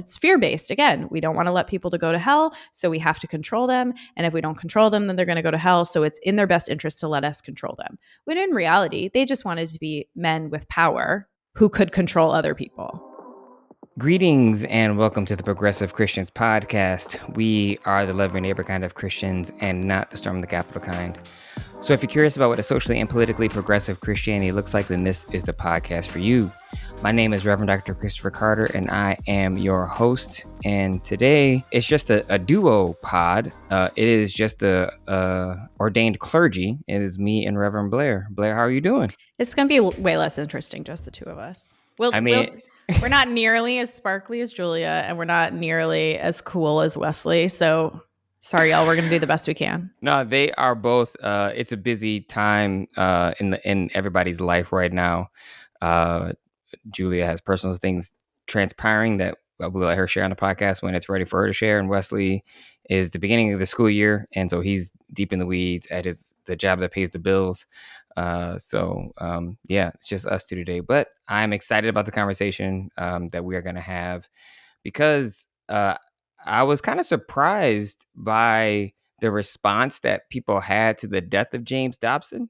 It's fear-based. Again, we don't want to let people to go to hell, so we have to control them. And if we don't control them, then they're going to go to hell. So it's in their best interest to let us control them. When in reality, they just wanted to be men with power who could control other people. Greetings and welcome to the Progressive Christians podcast. We are the love your neighbor kind of Christians and not the storm the Capitol kind. So if you're curious about what a socially and politically progressive Christianity looks like, then this is the podcast for you. My name is Reverend Dr. Christopher Carter, and I am your host. And today, it's just a duo pod. It is just a ordained clergy. It is me and Reverend Blair. Blair, how are you doing? It's going to be way less interesting, just the two of us. We're not nearly as sparkly as Julia, and we're not nearly as cool as Wesley. So sorry, y'all. We're going to do the best we can. No, they are both. It's a busy time in everybody's life right now. Julia has personal things transpiring that we'll let her share on the podcast when it's ready for her to share. And Wesley is the beginning of the school year, and so he's deep in the weeds at the job that pays the bills. Yeah, it's just us two today. But I'm excited about the conversation that we are going to have because I was kind of surprised by the response that people had to the death of James Dobson.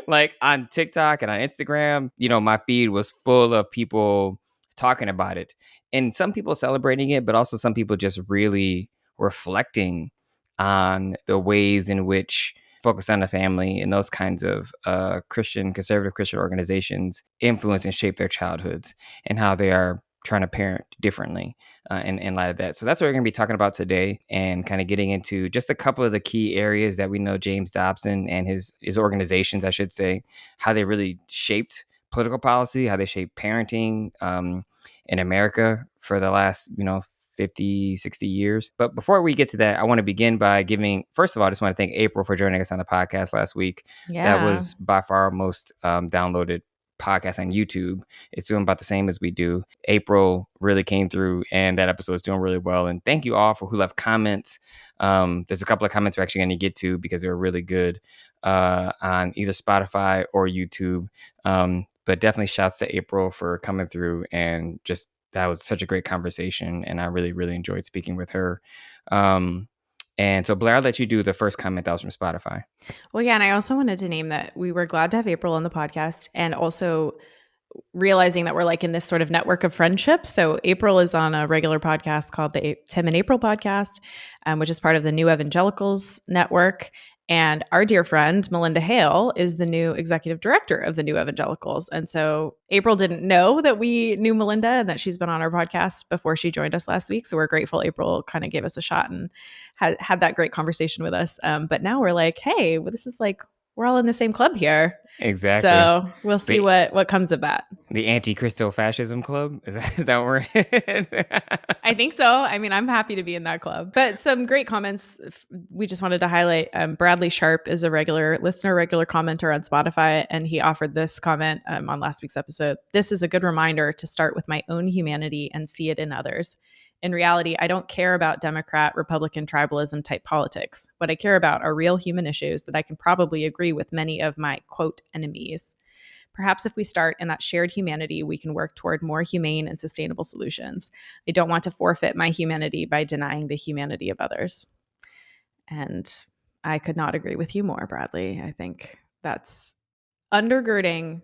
Like on TikTok and on Instagram, my feed was full of people talking about it, and some people celebrating it, but also some people just really reflecting on the ways in which Focus on the Family and those kinds of conservative Christian organizations influence and shape their childhoods and how they are trying to parent differently in light of that. So that's what we're going to be talking about today, and kind of getting into just a couple of the key areas that we know James Dobson and his organizations, I should say, how they really shaped political policy, how they shaped parenting in America for the last, 50, 60 years. But before we get to that, I want to begin by first of all, I just want to thank April for joining us on the podcast last week. Yeah. That was by far our most downloaded podcast on YouTube. It's doing about the same as we do. April really came through, and that episode is doing really well. And thank you all for who left comments. There's a couple of comments we're actually going to get to because they were really good on either Spotify or YouTube. But definitely shouts to April for coming through, and just that was such a great conversation, and I really, really enjoyed speaking with her. And so, Blair, I'll let you do the first comment that was from Spotify. Well, yeah, and I also wanted to name that we were glad to have April on the podcast, and also realizing that we're like in this sort of network of friendship. So April is on a regular podcast called the Tim and April podcast, which is part of the New Evangelicals network. And our dear friend, Melinda Hale, is the new executive director of the New Evangelicals. And so April didn't know that we knew Melinda and that she's been on our podcast before she joined us last week. So we're grateful April kind of gave us a shot and had that great conversation with us. But now we're like, hey, well, this is like, we're all in the same club here. Exactly. So we'll see what comes of that. The anti-Christo-fascism club? Is that where we're in? I think so. I mean, I'm happy to be in that club. But some great comments we just wanted to highlight. Bradley Sharp is a regular listener, regular commenter on Spotify, and he offered this comment on last week's episode. This is a good reminder to start with my own humanity and see it in others. In reality, I don't care about Democrat, Republican, tribalism type politics. What I care about are real human issues that I can probably agree with many of my, quote, enemies. Perhaps if we start in that shared humanity, we can work toward more humane and sustainable solutions. I don't want to forfeit my humanity by denying the humanity of others. And I could not agree with you more, Bradley. I think that's undergirding,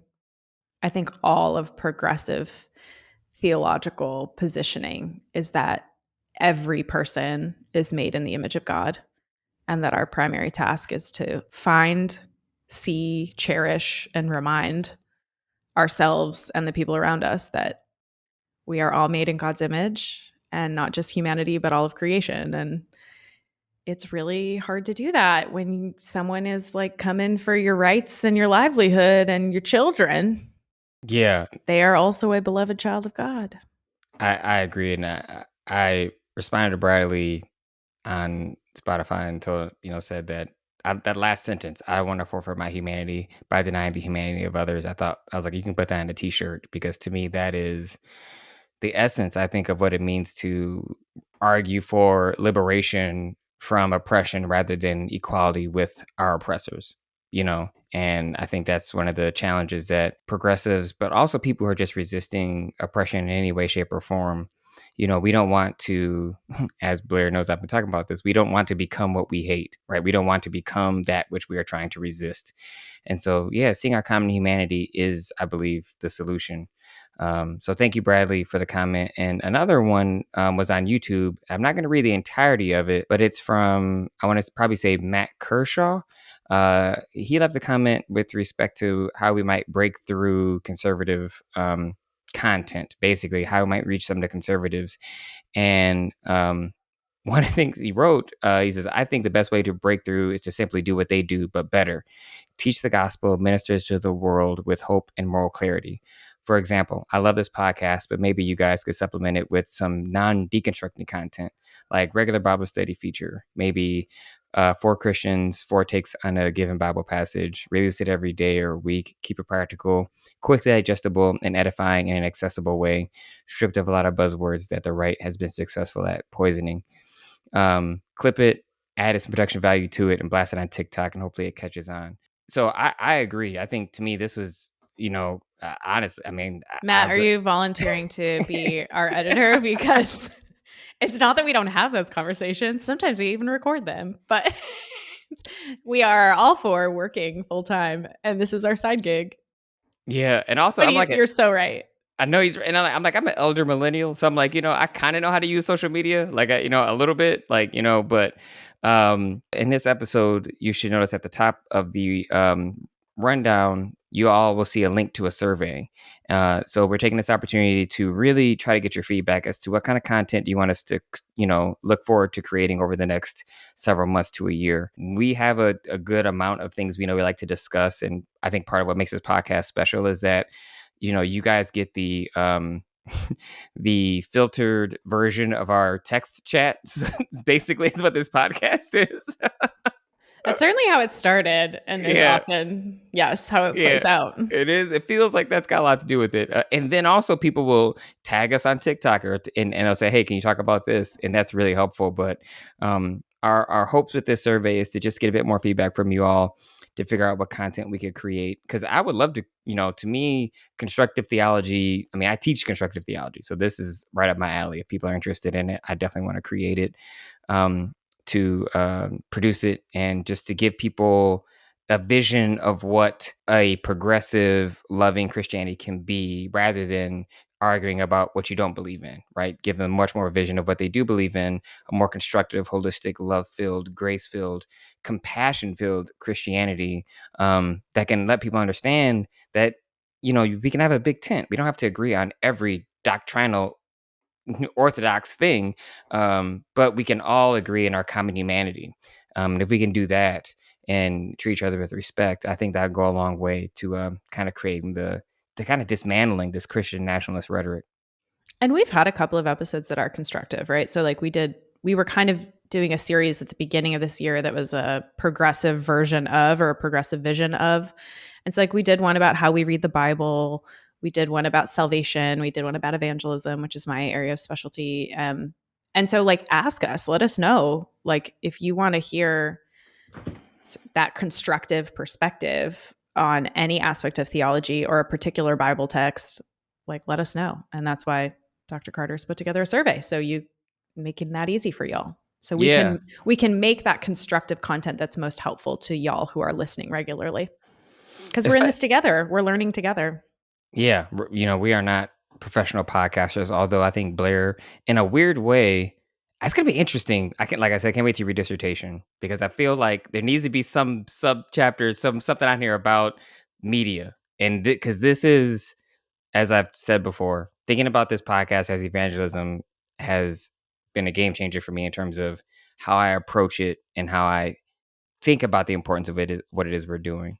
all of progressive theological positioning is that every person is made in the image of God, and that our primary task is to find, see, cherish, and remind ourselves and the people around us that we are all made in God's image, and not just humanity, but all of creation. And it's really hard to do that when someone is like coming for your rights and your livelihood and your children. Yeah. They are also a beloved child of God. I agree. And I responded to Bradley on Spotify and said that that last sentence, I want to forfeit my humanity by denying the humanity of others. I was like, you can put that on a t-shirt, because to me, that is the essence, I think, of what it means to argue for liberation from oppression rather than equality with our oppressors, and I think that's one of the challenges that progressives, but also people who are just resisting oppression in any way, shape, or form, We don't want to, as Blair knows, I've been talking about this, we don't want to become what we hate, right? We don't want to become that which we are trying to resist. And so, yeah, seeing our common humanity is, I believe, the solution. So thank you, Bradley, for the comment. And another one was on YouTube. I'm not going to read the entirety of it, but it's from, I want to probably say, Matt Kershaw. He left a comment with respect to how we might break through conservative content, basically how we might reach some of the conservatives. And one of the things he wrote, he says, I think the best way to break through is to simply do what they do, but better. Teach the gospel, ministers to the world with hope and moral clarity. For example, I love this podcast, but maybe you guys could supplement it with some non-deconstructing content, like regular Bible study feature, maybe 4 Christians, 4 takes on a given Bible passage, release it every day or week, keep it practical, quickly digestible, and edifying in an accessible way, stripped of a lot of buzzwords that the right has been successful at poisoning. Clip it, add some production value to it, and blast it on TikTok, and hopefully it catches on. So I agree. I think to me, this was, honestly, I mean, Matt, are you volunteering to be our editor? Because it's not that we don't have those conversations. Sometimes we even record them, but we are all for working full time, and this is our side gig. Yeah, and also But you're so right. I know he's, and I'm an elder millennial, so I'm like, I kind of know how to use social media, like, a little bit, like, but in this episode, you should notice at the top of the rundown, you all will see a link to a survey. So we're taking this opportunity to really try to get your feedback as to what kind of content do you want us to, look forward to creating over the next several months to a year. We have a good amount of things we know we like to discuss, and I think part of what makes this podcast special is that you guys get the the filtered version of our text chats. Basically, is what this podcast is. That's certainly how it started, and is often, yes, how it plays out. It is. It feels like that's got a lot to do with it. And then also people will tag us on TikTok and they'll say, hey, can you talk about this? And that's really helpful. But our hopes with this survey is to just get a bit more feedback from you all to figure out what content we could create. Because I would love to, to me, constructive theology, I mean, I teach constructive theology. So this is right up my alley. If people are interested in it, I definitely want to create it. To produce it and just to give people a vision of what a progressive, loving Christianity can be, rather than arguing about what you don't believe in, right? Give them much more vision of what they do believe in, a more constructive, holistic, love-filled, grace-filled, compassion-filled Christianity that can let people understand that, we can have a big tent. We don't have to agree on every doctrinal orthodox thing, but we can all agree in our common humanity. And if we can do that and treat each other with respect, I think that'd go a long way to kind of creating to kind of dismantling this Christian nationalist rhetoric. And we've had a couple of episodes that are constructive, right? So like we were kind of doing a series at the beginning of this year that was a progressive version of, or a progressive vision of. It's like we did one about how we read the Bible. We did one about salvation. We did one about evangelism, which is my area of specialty. And so like, ask us, let us know, like, if you want to hear that constructive perspective on any aspect of theology or a particular Bible text, like, let us know. And that's why Dr. Carter's put together a survey. So you making that easy for y'all. So we can make that constructive content that's most helpful to y'all who are listening regularly. Because we're in this together. We're learning together. Yeah. We are not professional podcasters, although I think Blair, in a weird way, it's going to be interesting. Like I said, I can't wait to read dissertation, because I feel like there needs to be some sub chapters, something on here about media. And because this is, as I've said before, thinking about this podcast as evangelism has been a game changer for me in terms of how I approach it and how I think about the importance of it, what it is we're doing.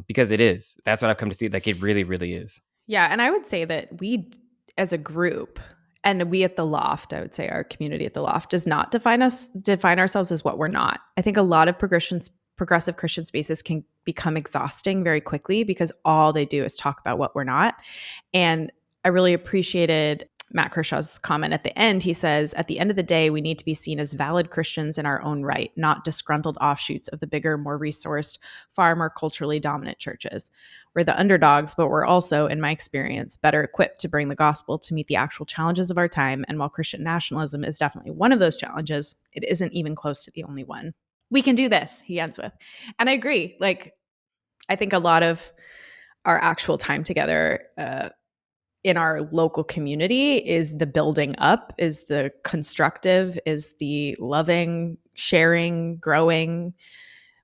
Because it is. That's what I've come to see. Like, it really, really is. Yeah. And I would say that we, as a group, and we at the Loft, I would say our community at the Loft, does not define ourselves as what we're not. I think a lot of progressive Christian spaces can become exhausting very quickly because all they do is talk about what we're not. And I really appreciated Matt Kershaw's comment at the end. He says, at the end of the day, we need to be seen as valid Christians in our own right, not disgruntled offshoots of the bigger, more resourced, far more culturally dominant churches. We're the underdogs, but we're also, in my experience, better equipped to bring the gospel to meet the actual challenges of our time. And while Christian nationalism is definitely one of those challenges, it isn't even close to the only one. We can do this, he ends with. And I agree. Like, I think a lot of our actual time together in our local community is the building up, is the constructive, is the loving, sharing, growing,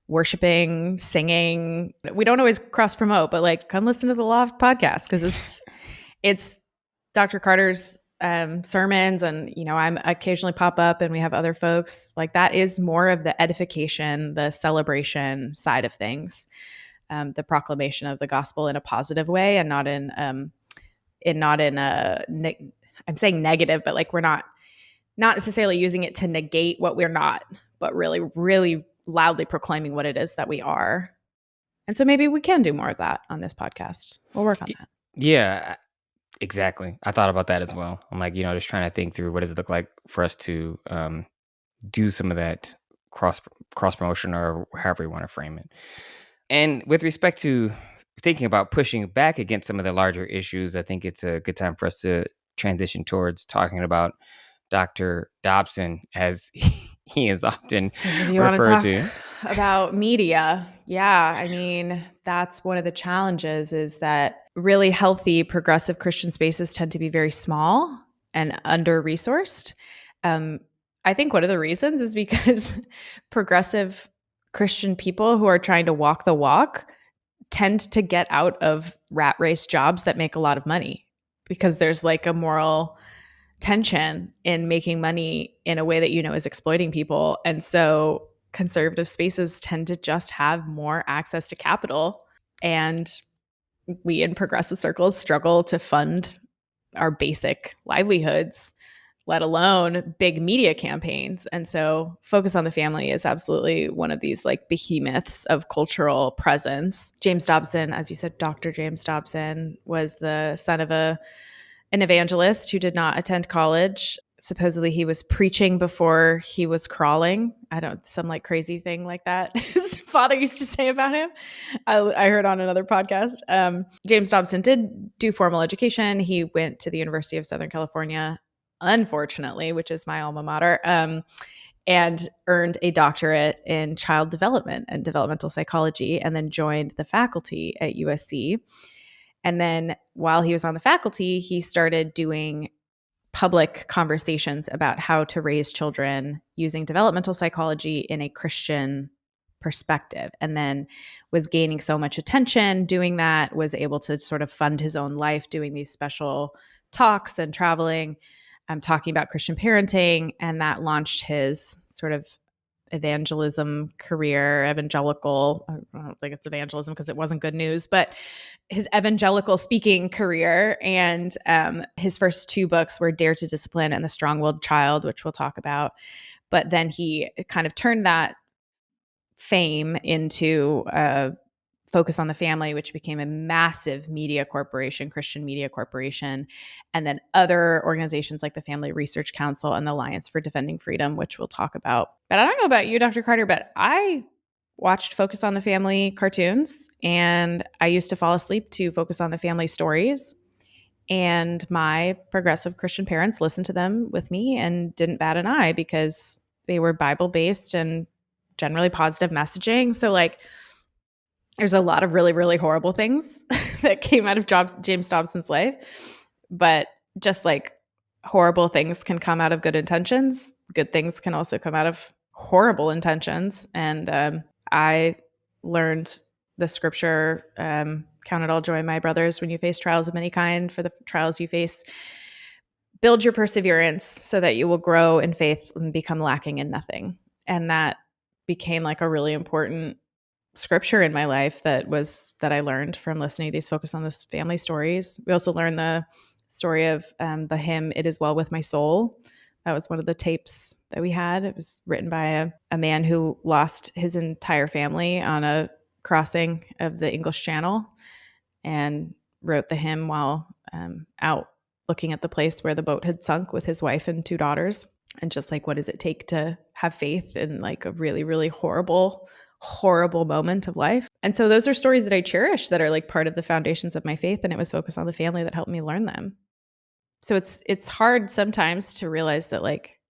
worshiping, singing. We don't always cross promote, but like come listen to the Loft podcast because it's Dr. Carter's sermons, and I'm occasionally pop up, and we have other folks. Like that is more of the edification, the celebration side of things, the proclamation of the gospel in a positive way, and not in a I'm saying negative, but like we're not necessarily using it to negate what we're not, but really, really loudly proclaiming what it is that we are. And so maybe we can do more of that on this podcast. We'll work on that. Yeah, exactly. I thought about that as well. I'm like, just trying to think through what does it look like for us to do some of that cross promotion, or however you want to frame it. And with respect to thinking about pushing back against some of the larger issues, I think it's a good time for us to transition towards talking about Dr. Dobson, as he is often if you want to talk about media, yeah, I mean, that's one of the challenges, is that really healthy progressive Christian spaces tend to be very small and under-resourced. I think one of the reasons is because progressive Christian people who are trying to walk the walk tend to get out of rat race jobs that make a lot of money, because there's like a moral tension in making money in a way that is exploiting people. And so conservative spaces tend to just have more access to capital, and we in progressive circles struggle to fund our basic livelihoods, let alone big media campaigns. And so Focus on the Family is absolutely one of these like behemoths of cultural presence. James Dobson, as you said, Dr. James Dobson, was the son of an evangelist who did not attend college. Supposedly he was preaching before he was crawling. Some like crazy thing like that his father used to say about him. I heard on another podcast. James Dobson did do formal education. He went to the University of Southern California, unfortunately, which is my alma mater, and earned a doctorate in child development and developmental psychology, and then joined the faculty at USC. And then while he was on the faculty, he started doing public conversations about how to raise children using developmental psychology in a Christian perspective, and then was gaining so much attention doing that, was able to sort of fund his own life doing these special talks and traveling, talking about Christian parenting, and that launched his sort of evangelism career, evangelical. I don't think it's evangelism because it wasn't good news, but his evangelical speaking career. And his first two books were Dare to Discipline and The Strong-Willed Child, which we'll talk about. But then he kind of turned that fame into Focus on the Family, which became a massive media corporation, Christian media corporation, and then other organizations like the Family Research Council and the Alliance for Defending Freedom, which we'll talk about. But I don't know about you, Dr. Carter, but I watched Focus on the Family cartoons, and I used to fall asleep to Focus on the Family stories. And my progressive Christian parents listened to them with me and didn't bat an eye because they were Bible-based and generally positive messaging. So like, there's a lot of really, really horrible things that came out of James Dobson's life. But just like horrible things can come out of good intentions, good things can also come out of horrible intentions. And I learned the scripture, count it all joy, my brothers, when you face trials of any kind, for the trials you face, build your perseverance so that you will grow in faith and become lacking in nothing. And that became like a really important scripture in my life that I learned from listening to these Focus on This Family stories. We also learned the story of the hymn "It Is Well With My Soul." That was one of the tapes that we had. It was written by a man who lost his entire family on a crossing of the English Channel, and wrote the hymn while out looking at the place where the boat had sunk with his wife and 2 daughters, and just like, what does it take to have faith in like a really, really horrible, horrible moment of life. And so those are stories that I cherish that are like part of the foundations of my faith, and it was focused on the family that helped me learn them. So it's hard sometimes to realize that like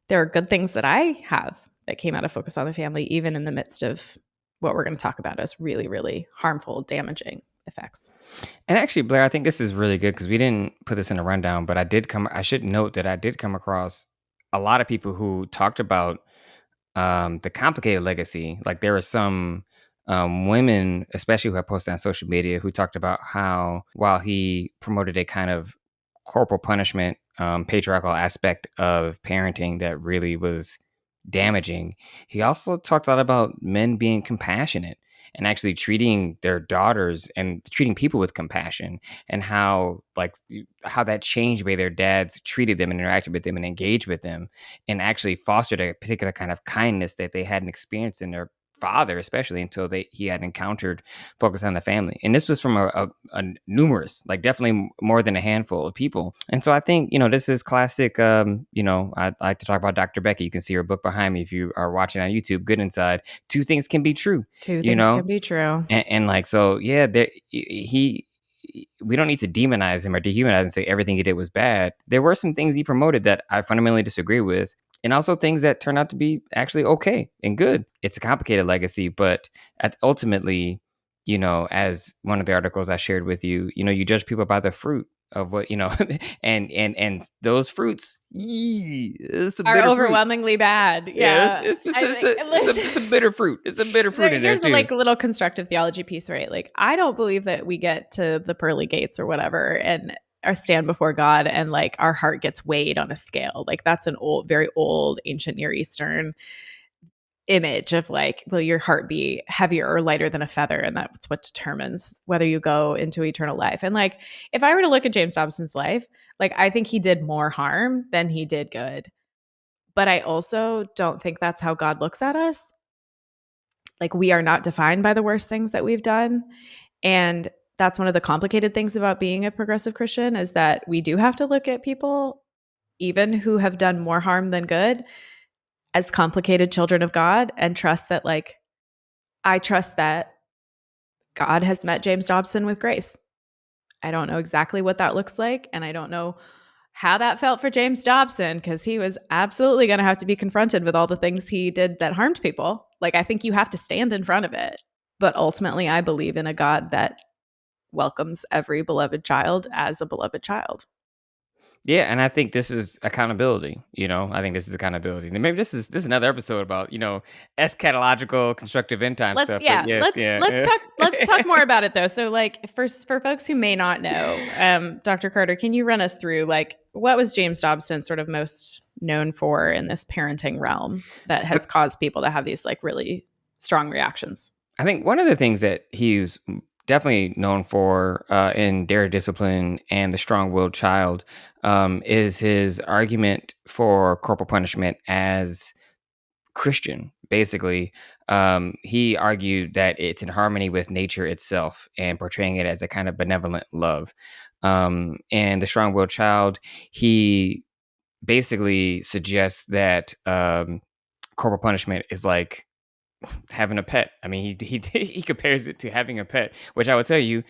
there are good things that I have that came out of focus on the family, even in the midst of what we're going to talk about as really, really harmful, damaging effects. And actually, Blair, I think this is really good because we didn't put this in a rundown, but I should note that I did come across a lot of people who talked about the complicated legacy. Like there were some women, especially who I posted on social media, who talked about how while he promoted a kind of corporal punishment, patriarchal aspect of parenting that really was damaging, he also talked a lot about men being compassionate and actually treating their daughters and treating people with compassion, and how how that changed the way their dads treated them and interacted with them and engaged with them, and actually fostered a particular kind of kindness that they hadn't experienced in their father, especially until he had encountered focus on the family. And this was from a numerous, like definitely more than a handful of people. And so I think, this is classic. I like to talk about Dr. Becky. You can see her book behind me if you are watching on YouTube, Good Inside. Two things can be true. Two things can be true. And like, so yeah, we don't need to demonize him or dehumanize and say everything he did was bad. There were some things he promoted that I fundamentally disagree with, and also things that turn out to be actually okay and good. It's a complicated legacy, but ultimately, as one of the articles I shared with you, you judge people by the fruit of what, and those fruits are overwhelmingly bad. Yeah, it's a bitter fruit. It's a bitter fruit in there too. Here's like a little constructive theology piece, right? Like, I don't believe that we get to the pearly gates or whatever and or stand before God and like our heart gets weighed on a scale. Like that's an old, very old ancient Near Eastern image of like, will your heart be heavier or lighter than a feather? And that's what determines whether you go into eternal life. And like, if I were to look at James Dobson's life, like I think he did more harm than he did good. But I also don't think that's how God looks at us. Like we are not defined by the worst things that we've done. And that's one of the complicated things about being a progressive Christian is that we do have to look at people, even who have done more harm than good, as complicated children of God, and trust that, like, I trust that God has met James Dobson with grace. I don't know exactly what that looks like, and I don't know how that felt for James Dobson, because he was absolutely going to have to be confronted with all the things he did that harmed people. Like, I think you have to stand in front of it. But ultimately, I believe in a God that welcomes every beloved child as a beloved child. Yeah, and I think this is accountability. I think this is accountability. And maybe this is another episode about eschatological constructive end time stuff. But yes, let's talk more about it though. So like for folks who may not know, Dr. Carter, can you run us through like what was James Dobson sort of most known for in this parenting realm that has caused people to have these like really strong reactions? I think one of the things that he's definitely known for in Dare Discipline and The Strong-Willed Child is his argument for corporal punishment as Christian. Basically, he argued that it's in harmony with nature itself and portraying it as a kind of benevolent love. And The Strong-Willed Child, he basically suggests that corporal punishment is like having a pet. I mean, he compares it to having a pet, which I would tell you,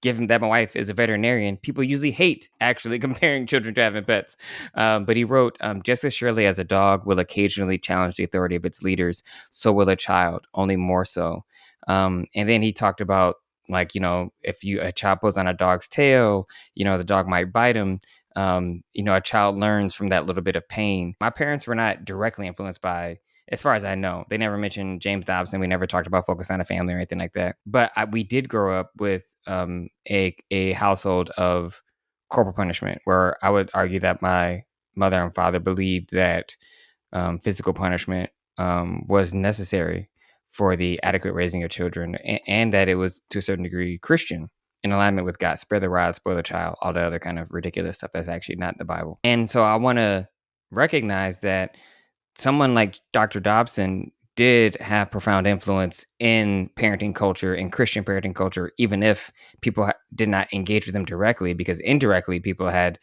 given that my wife is a veterinarian, people usually hate actually comparing children to having pets. But he wrote, just as surely as a dog will occasionally challenge the authority of its leaders, so will a child, only more so. And then he talked about like, if a child pulls on a dog's tail, the dog might bite him. A child learns from that little bit of pain. My parents were not directly influenced by, as far as I know, they never mentioned James Dobson. We never talked about focus on a family or anything like that. But we did grow up with a household of corporal punishment, where I would argue that my mother and father believed that physical punishment was necessary for the adequate raising of children, and that it was to a certain degree Christian, in alignment with God. Spare the rod, spoil the child, all the other kind of ridiculous stuff that's actually not in the Bible. And so I want to recognize that someone like Dr. Dobson did have profound influence in parenting culture, in Christian parenting culture, even if people did not engage with them directly, because indirectly people had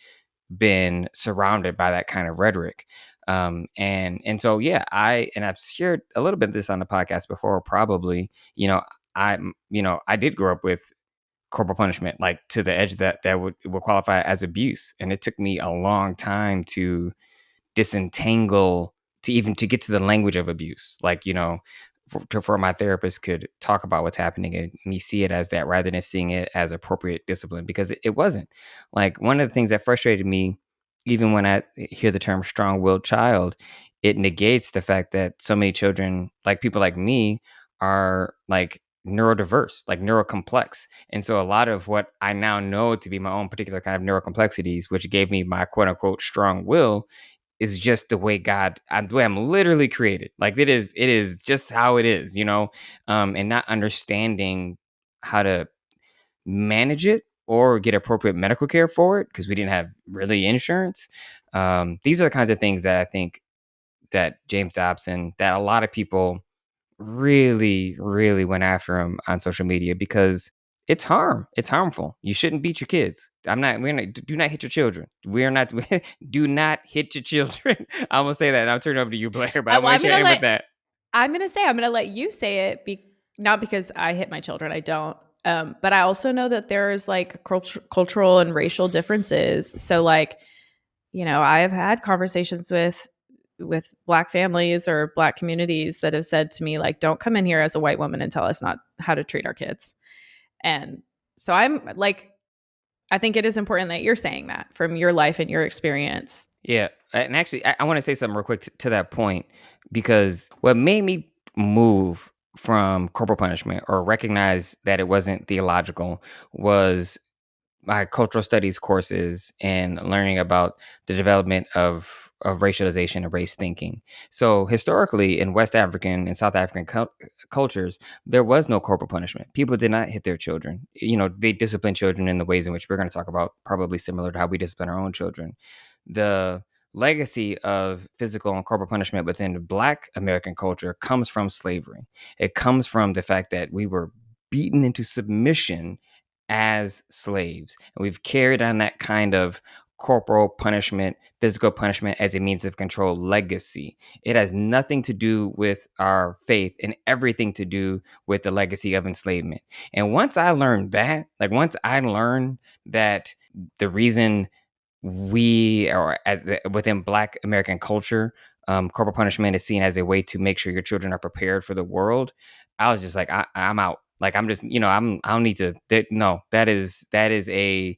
been surrounded by that kind of rhetoric. And so yeah, I've shared a little bit of this on the podcast before, probably. I did grow up with corporal punishment, like to the edge that would qualify as abuse, and it took me a long time to disentangle, to even to get to the language of abuse, like, for my therapist could talk about what's happening and me see it as that, rather than seeing it as appropriate discipline, because it wasn't. Like, one of the things that frustrated me, even when I hear the term strong-willed child, it negates the fact that so many children, like people like me, are like neurodiverse, like neurocomplex. And so a lot of what I now know to be my own particular kind of neurocomplexities, which gave me my quote unquote strong will, is just the way the way I'm literally created. Like, it is just how it is, and not understanding how to manage it or get appropriate medical care for it, because we didn't have really insurance. These are the kinds of things that I think that James Dobson, that a lot of people really, really went after him on social media, because it's harmful. You shouldn't beat your kids. Do not hit your children. We are not, do not hit your children. I'm going to say that, and I'll turn it over to you, Blair, but I Well, want you to end with that. I'm gonna let you say it, not because I hit my children. I don't. But I also know that there's like cultural and racial differences. So like, I have had conversations with Black families or Black communities that have said to me, like, don't come in here as a white woman and tell us not how to treat our kids. And so I'm like, I think it is important that you're saying that from your life and your experience. Yeah. And actually, I want to say something real quick to that point, because what made me move from corporal punishment, or recognize that it wasn't theological, was my cultural studies courses and learning about the development of racialization and race thinking. So historically, in West African and South African cultures, there was no corporal punishment. People did not hit their children. They disciplined children in the ways in which we're going to talk about, probably similar to how we discipline our own children. The legacy of physical and corporal punishment within Black American culture comes from slavery. It comes from the fact that we were beaten into submission as slaves. And we've carried on that kind of corporal punishment, physical punishment as a means of control legacy. It has nothing to do with our faith and everything to do with the legacy of enslavement. And once I learned that the reason we are within Black American culture, corporal punishment is seen as a way to make sure your children are prepared for the world, I was just like, I'm out. Like, I'm just, I don't need to. No, that is a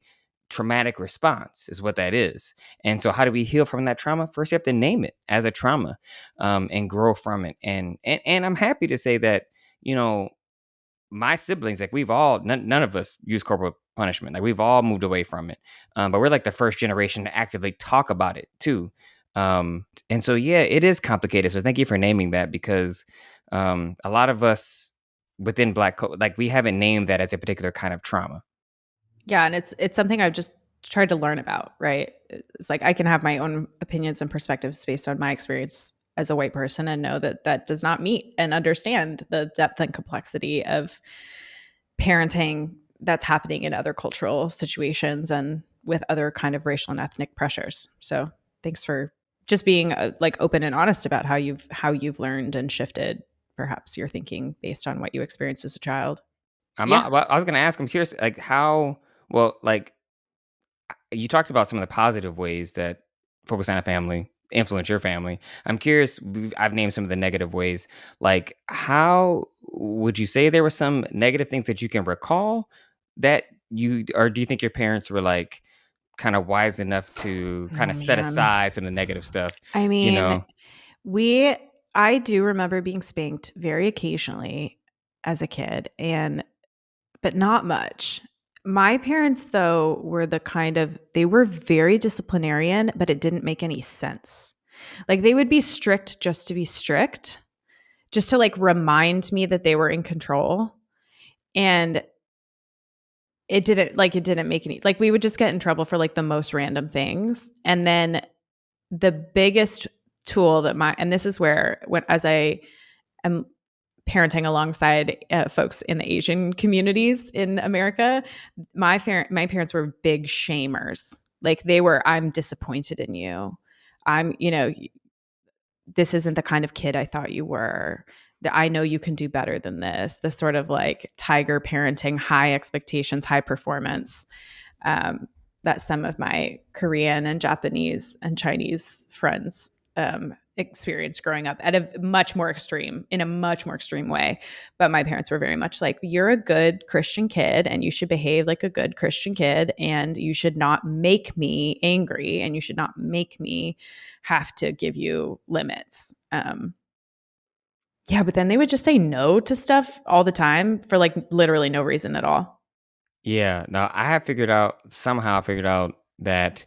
traumatic response, is what that is. And so, how do we heal from that trauma? First, you have to name it as a trauma, and grow from it. And I'm happy to say that, my siblings, like, we've all, none of us use corporal punishment. Like, we've all moved away from it. But we're like the first generation to actively talk about it too. And so, yeah, it is complicated. So thank you for naming that, because a lot of us within like, we haven't named that as a particular kind of trauma. Yeah, and it's something I've just tried to learn about, right? It's like I can have my own opinions and perspectives based on my experience as a white person, and know that that does not meet and understand the depth and complexity of parenting that's happening in other cultural situations and with other kind of racial and ethnic pressures. So thanks for just being like open and honest about how you've learned and shifted perhaps your thinking based on what you experienced as a child. Yeah. Well, I was going to ask, I'm curious, like, how, well, like, you talked about some of the positive ways that focus on a family influence your family. I'm curious, I've named some of the negative ways. Like, how would you say there were some negative things that you can recall, that or do you think your parents were like kind of wise enough to kind Oh of set man. aside some of the negative stuff, I you mean, know? I do remember being spanked very occasionally as a kid, but not much. My parents, though, were they were very disciplinarian, but it didn't make any sense. Like, they would be strict just to be strict, just to like remind me that they were in control. And it didn't make any, like, we would just get in trouble for like the most random things. And then the biggest tool and this is where, am parenting alongside folks in the Asian communities in America, my parents were big shamers. Like they were, I'm disappointed in you. I'm, this isn't the kind of kid I thought you were. I know you can do better than this. This sort of like tiger parenting, high expectations, high performance. Um, that some of my Korean and Japanese and Chinese friends experienced growing up at a much more extreme, in a much more extreme way. But my parents were very much like, you're a good Christian kid and you should behave like a good Christian kid, and you should not make me angry, and you should not make me have to give you limits. Yeah, but then they would just say no to stuff all the time for like literally no reason at all. Yeah, no, I have figured out that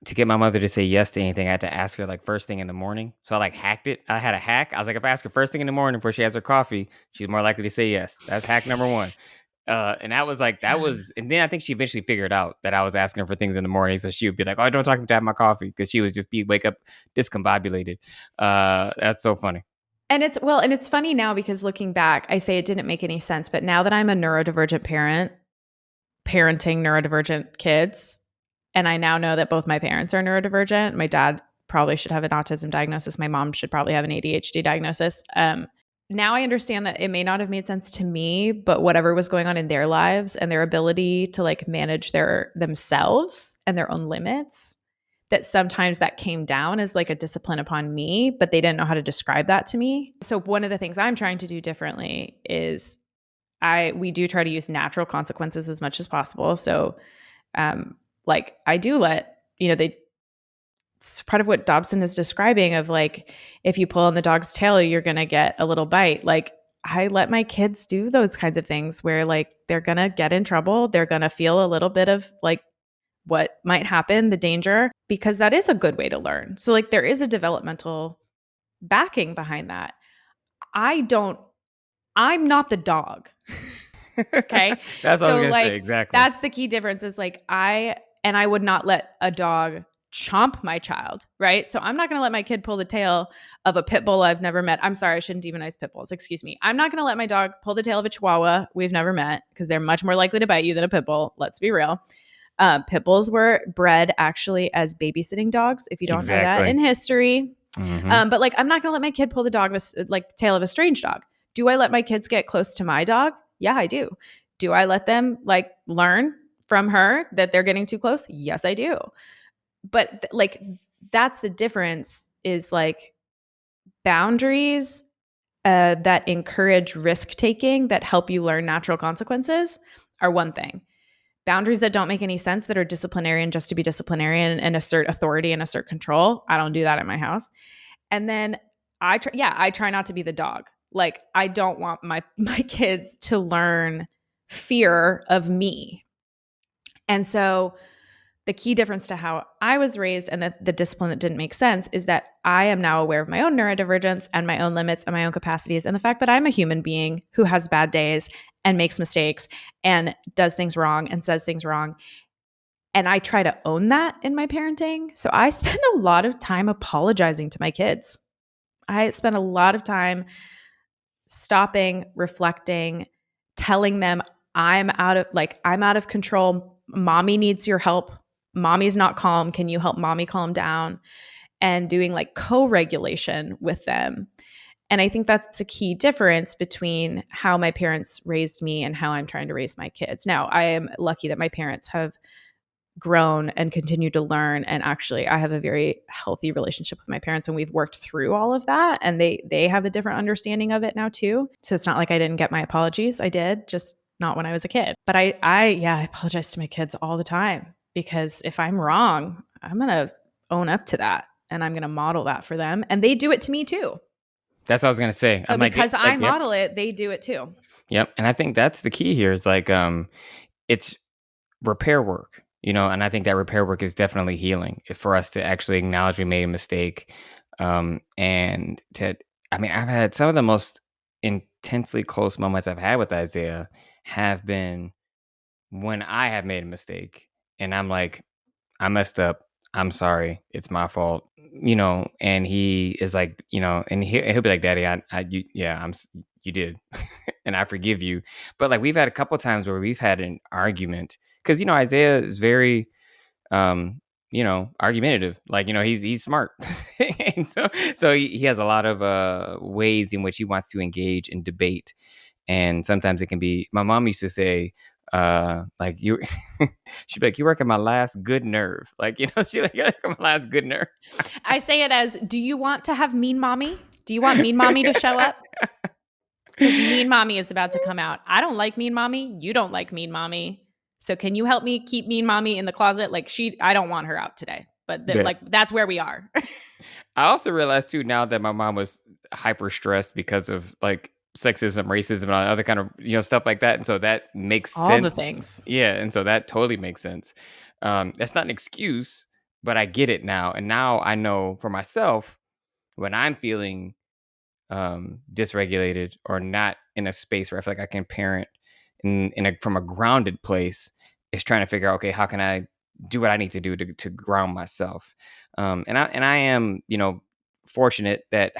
to get my mother to say yes to anything, I had to ask her like first thing in the morning. So I like hacked it. I had a hack. I was like, if I ask her first thing in the morning before she has her coffee, she's more likely to say yes. That's hack number one. And that Yeah. was, and then I think she eventually figured out that I was asking her for things in the morning. So she would be like, "Oh, don't talk to have my coffee," because she would just wake up discombobulated. That's so funny. And it's funny now because looking back, I say it didn't make any sense, but now that I'm a neurodivergent parent, parenting neurodivergent kids, and I now know that both my parents are neurodivergent. My dad probably should have an autism diagnosis. My mom should probably have an ADHD diagnosis. Now I understand that it may not have made sense to me, but whatever was going on in their lives and their ability to like manage their themselves and their own limits, that sometimes that came down as like a discipline upon me, but they didn't know how to describe that to me. So one of the things I'm trying to do differently is we do try to use natural consequences as much as possible. So like I do let, it's part of what Dobson is describing of like, if you pull on the dog's tail, you're going to get a little bite. Like I let my kids do those kinds of things where like they're going to get in trouble. They're going to feel a little bit of like what might happen, the danger, because that is a good way to learn. So like there is a developmental backing behind that. I don't, I'm not the dog. Okay. That's what I was So gonna say. like Exactly. that's the key difference is like I would not let a dog chomp my child, right? So I'm not going to let my kid pull the tail of a pit bull I've never met. I'm sorry, I shouldn't demonize pit bulls. Excuse me. I'm not going to let my dog pull the tail of a chihuahua we've never met because they're much more likely to bite you than a pit bull. Let's be real. Pit bulls were bred actually as babysitting dogs. If you don't know that Exactly. in history, Hmm. but like I'm not going to let my kid pull the dog like the tail of a strange dog. Do I let my kids get close to my dog? Yeah, I do. Do I let them like learn from her that they're getting too close? Yes, I do. But like that's the difference is like boundaries that encourage risk taking that help you learn natural consequences are one thing. Boundaries that don't make any sense, that are disciplinarian just to be disciplinarian and assert authority and assert control, I don't do that at my house. And then I try not to be the dog. Like I don't want my kids to learn fear of me. And so the key difference to how I was raised and the discipline that didn't make sense is that I am now aware of my own neurodivergence and my own limits and my own capacities, and the fact that I'm a human being who has bad days and makes mistakes and does things wrong and says things wrong. And I try to own that in my parenting. So I spend a lot of time apologizing to my kids. I spend a lot of time stopping, reflecting, telling them I'm out of control. Mommy needs your help. Mommy's not calm. Can you help mommy calm down? And doing like co-regulation with them. And I think that's a key difference between how my parents raised me and how I'm trying to raise my kids. Now, I am lucky that my parents have grown and continue to learn, and actually I have a very healthy relationship with my parents, and we've worked through all of that, and they have a different understanding of it now too. So it's not like I didn't get my apologies. I did, just not when I was a kid. But I apologize to my kids all the time, because if I'm wrong, I'm going to own up to that, and I'm going to model that for them, and they do it to me too. That's what I was gonna say. So I'm like, because I yep, model it, they do it too. yep. And I think that's the key here. Is like, it's repair work, and I think that repair work is definitely healing for us to actually acknowledge we made a mistake. And I mean, I've had some of the most intensely close moments I've had with Isaiah have been when I have made a mistake and I'm like, I messed up. I'm sorry, it's my fault, and he is like, and he'll be like, Daddy, you did, and I forgive you. But like, we've had a couple times where we've had an argument because, Isaiah is very, argumentative. Like, he's smart. And so he has a lot of ways in which he wants to engage in debate. And sometimes it can be, my mom used to say, like, you she'd be like, "You're working my last good nerve." Like, she's like, "You're working my last good nerve." I say it as, do you want to have mean mommy? Do you want mean mommy to show up? Because mean mommy is about to come out. I don't like mean mommy. You don't like mean mommy. So can you help me keep mean mommy in the closet? Like, I don't want her out today. But Yeah. that's where we are. I also realized too now that my mom was hyper stressed because of like sexism, racism, and all other kind of stuff like that, and so that makes All the sense. things. Yeah, and so that totally makes sense. That's not an excuse, but I get it now, and now I know for myself when I'm feeling dysregulated or not in a space where I feel like I can parent from a grounded place, is trying to figure out, okay, how can I do what I need to do to ground myself. And I am, fortunate that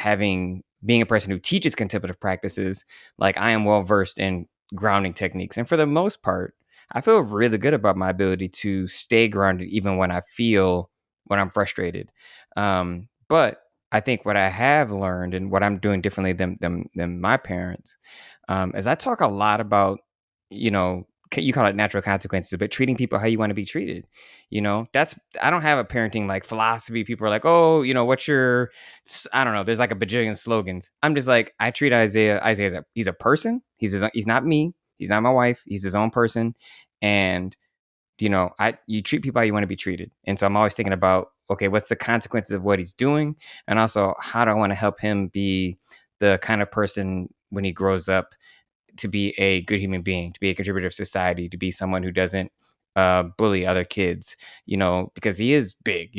being a person who teaches contemplative practices, like I am well versed in grounding techniques. And for the most part, I feel really good about my ability to stay grounded even when I'm frustrated. But I think what I have learned and what I'm doing differently than my parents, is I talk a lot about, you call it natural consequences, but treating people how you want to be treated. I don't have a parenting like philosophy. People are like, oh, I don't know. There's like a bajillion slogans. I'm just like, I treat Isaiah. He's a person. He's not me. He's not my wife. He's his own person. And you treat people how you want to be treated. And so I'm always thinking about, okay, what's the consequences of what he's doing? And also, how do I want to help him be the kind of person when he grows up to be a good human being, to be a contributor to society, to be someone who doesn't bully other kids, because he is big,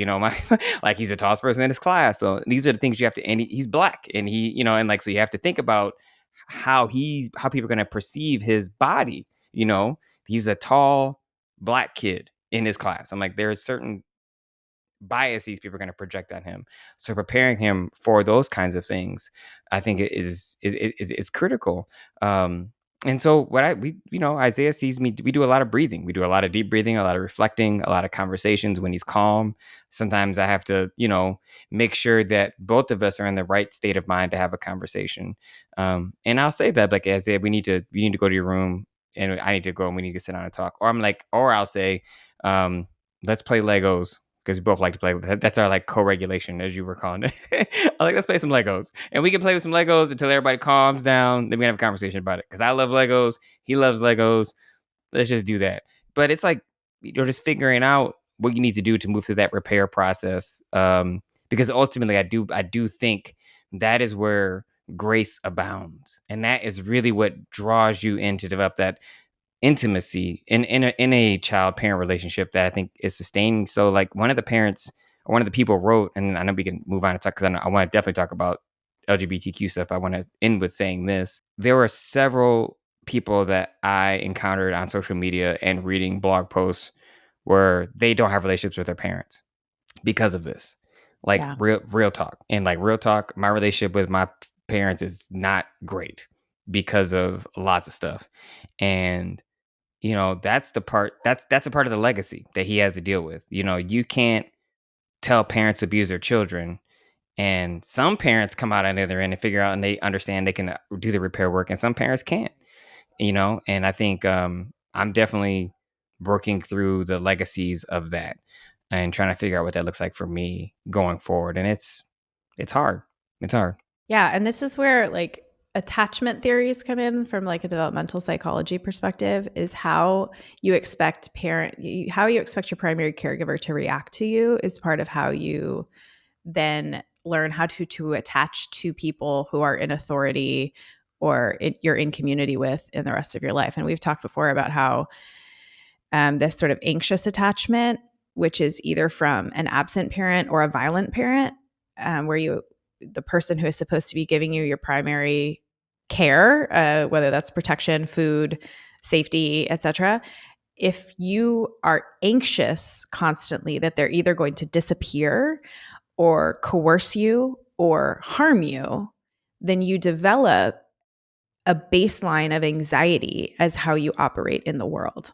like he's the tallest person in his class. So these are the things you have to, and he's black, and and like, so you have to think about how people are going to perceive his body. He's a tall black kid in his class. I'm like, there's certain biases people are going to project on him. So preparing him for those kinds of things, I think is critical. And so Isaiah sees me. We do a lot of breathing. We do a lot of deep breathing, a lot of reflecting, a lot of conversations when he's calm. Sometimes I have to, make sure that both of us are in the right state of mind to have a conversation. And I'll say that, like, Isaiah, we need to go to your room, and I need to go, and we need to sit down and talk. Or I'll say, let's play Legos, because we both like to play. That's our like co-regulation, as you were calling it. I'm like, let's play some Legos, and we can play with some Legos until everybody calms down. Then we can have a conversation about it, because I love Legos, he loves Legos. Let's just do that. But it's like, just figuring out what you need to do to move through that repair process. Because ultimately, I do think that is where grace abounds, and that is really what draws you in to develop that intimacy in a child parent relationship that I think is sustaining. So like, one of the people wrote, and I know we can move on to talk, because I want to definitely talk about LGBTQ stuff. I want to end with saying this: there were several people that I encountered on social media and reading blog posts where they don't have relationships with their parents because of this. Like, Yeah. real talk, and like, real talk, my relationship with my parents is not great because of lots of stuff. And that's a part of the legacy that he has to deal with. You can't tell parents to abuse their children, and some parents come out on the other end and figure out, and they understand they can do the repair work, and some parents can't. And I think I'm definitely working through the legacies of that and trying to figure out what that looks like for me going forward. And it's hard. It's hard. Yeah. And this is where like attachment theories come in from like a developmental psychology perspective, is how you expect how you expect your primary caregiver to react to you is part of how you then learn how to attach to people who are in authority or you're in community with in the rest of your life. And we've talked before about how this sort of anxious attachment, which is either from an absent parent or a violent parent, where the person who is supposed to be giving you your primary care, whether that's protection, food, safety, etc., if you are anxious constantly that they're either going to disappear or coerce you or harm you, then you develop a baseline of anxiety as how you operate in the world.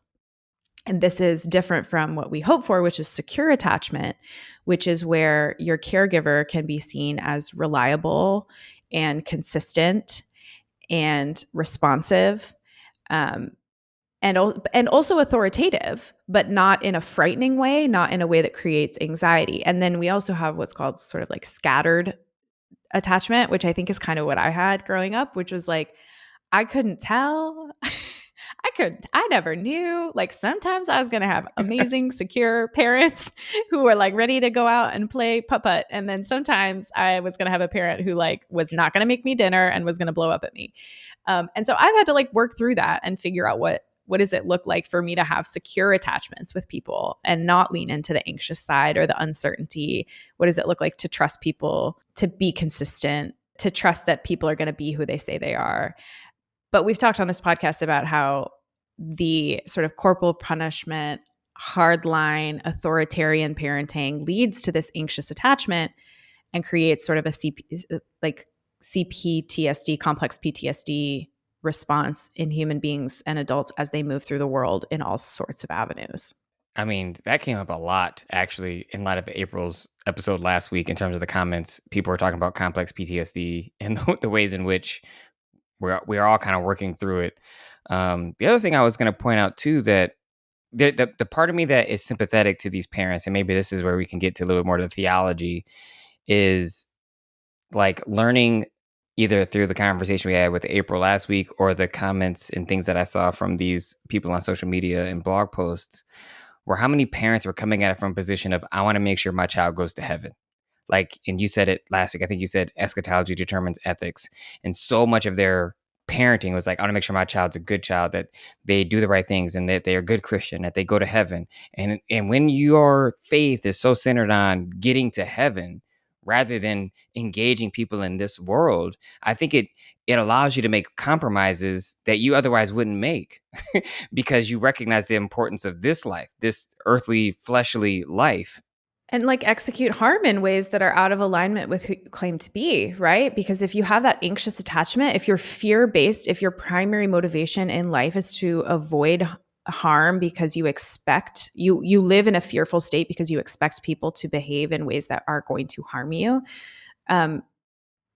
And this is different from what we hope for, which is secure attachment, which is where your caregiver can be seen as reliable and consistent and responsive, um, and also authoritative, but not in a frightening way, not in a way that creates anxiety. And then we also have what's called sort of like scattered attachment, which I think is kind of what I had growing up, which was like, I couldn't tell. I never knew. Like sometimes I was going to have amazing, secure parents who were like ready to go out and play putt-putt. And then sometimes I was going to have a parent who like was not going to make me dinner and was going to blow up at me. And so I've had to like work through that and figure out what does it look like for me to have secure attachments with people and not lean into the anxious side or the uncertainty? What does it look like to trust people, to be consistent, to trust that people are going to be who they say they are? But we've talked on this podcast about how the sort of corporal punishment, hardline, authoritarian parenting leads to this anxious attachment and creates sort of a CPTSD, complex PTSD response in human beings and adults as they move through the world in all sorts of avenues. I mean, that came up a lot, actually, in light of April's episode last week in terms of the comments. People were talking about complex PTSD and the ways in which we're all kind of working through it. The other thing I was going to point out, too, that the part of me that is sympathetic to these parents, and maybe this is where we can get to a little bit more of the theology, is like learning either through the conversation we had with April last week or the comments and things that I saw from these people on social media and blog posts, where how many parents were coming at it from a position of, I want to make sure my child goes to heaven. Like, and you said it last week, I think you said eschatology determines ethics. And so much of their parenting was like, I want to make sure my child's a good child, that they do the right things and that they're a good Christian, that they go to heaven. And when your faith is so centered on getting to heaven rather than engaging people in this world, I think it allows you to make compromises that you otherwise wouldn't make because you recognize the importance of this life, this earthly, fleshly life. And like execute harm in ways that are out of alignment with who you claim to be, right? Because if you have that anxious attachment, if you're fear-based, if your primary motivation in life is to avoid harm because you expect, you live in a fearful state because you expect people to behave in ways that are going to harm you,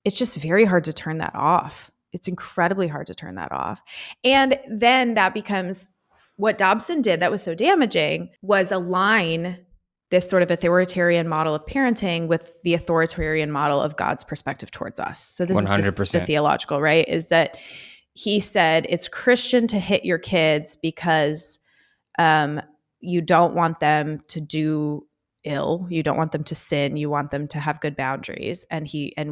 it's just very hard to turn that off. It's incredibly hard to turn that off. And then that becomes what Dobson did that was so damaging, was align this sort of authoritarian model of parenting with the authoritarian model of God's perspective towards us. So this 100%. is the theological, right? Is that he said it's Christian to hit your kids because you don't want them to do ill, you don't want them to sin, you want them to have good boundaries. And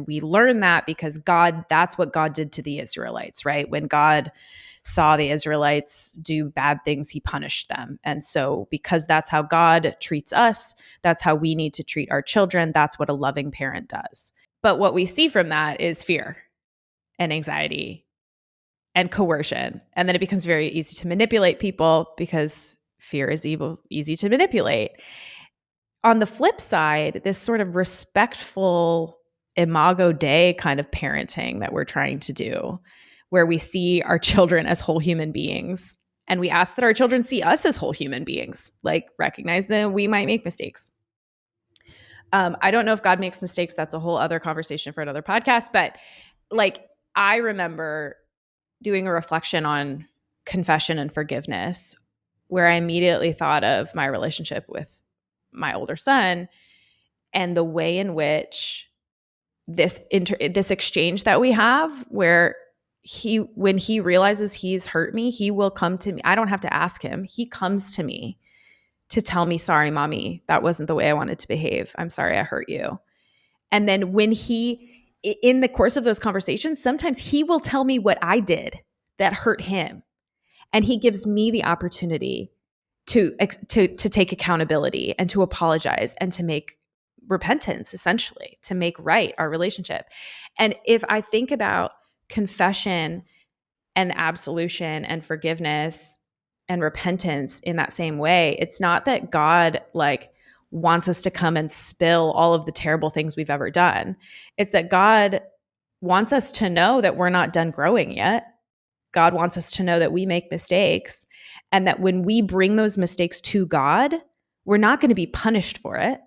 we learn that because that's what God did to the Israelites, right? When God saw the Israelites do bad things, he punished them. And so because that's how God treats us, that's how we need to treat our children. That's what a loving parent does. But what we see from that is fear and anxiety and coercion. And then it becomes very easy to manipulate people because fear is easy to manipulate. On the flip side, this sort of respectful imago Dei kind of parenting that we're trying to do, where we see our children as whole human beings and we ask that our children see us as whole human beings, like recognize that we might make mistakes. I don't know if God makes mistakes. That's a whole other conversation for another podcast. But like, I remember doing a reflection on confession and forgiveness, where I immediately thought of my relationship with my older son and the way in which this exchange that we have, where when he realizes he's hurt me, he will come to me. I don't have to ask him. He comes to me to tell me, sorry, mommy, that wasn't the way I wanted to behave. I'm sorry I hurt you. And then in the course of those conversations, sometimes he will tell me what I did that hurt him. And he gives me the opportunity to take accountability and to apologize and to make repentance, essentially, to make right our relationship. And if I think about confession and absolution and forgiveness and repentance in that same way. It's not that God like wants us to come and spill all of the terrible things we've ever done. It's that God wants us to know that we're not done growing yet. God wants us to know that we make mistakes, and that when we bring those mistakes to God, we're not going to be punished for it.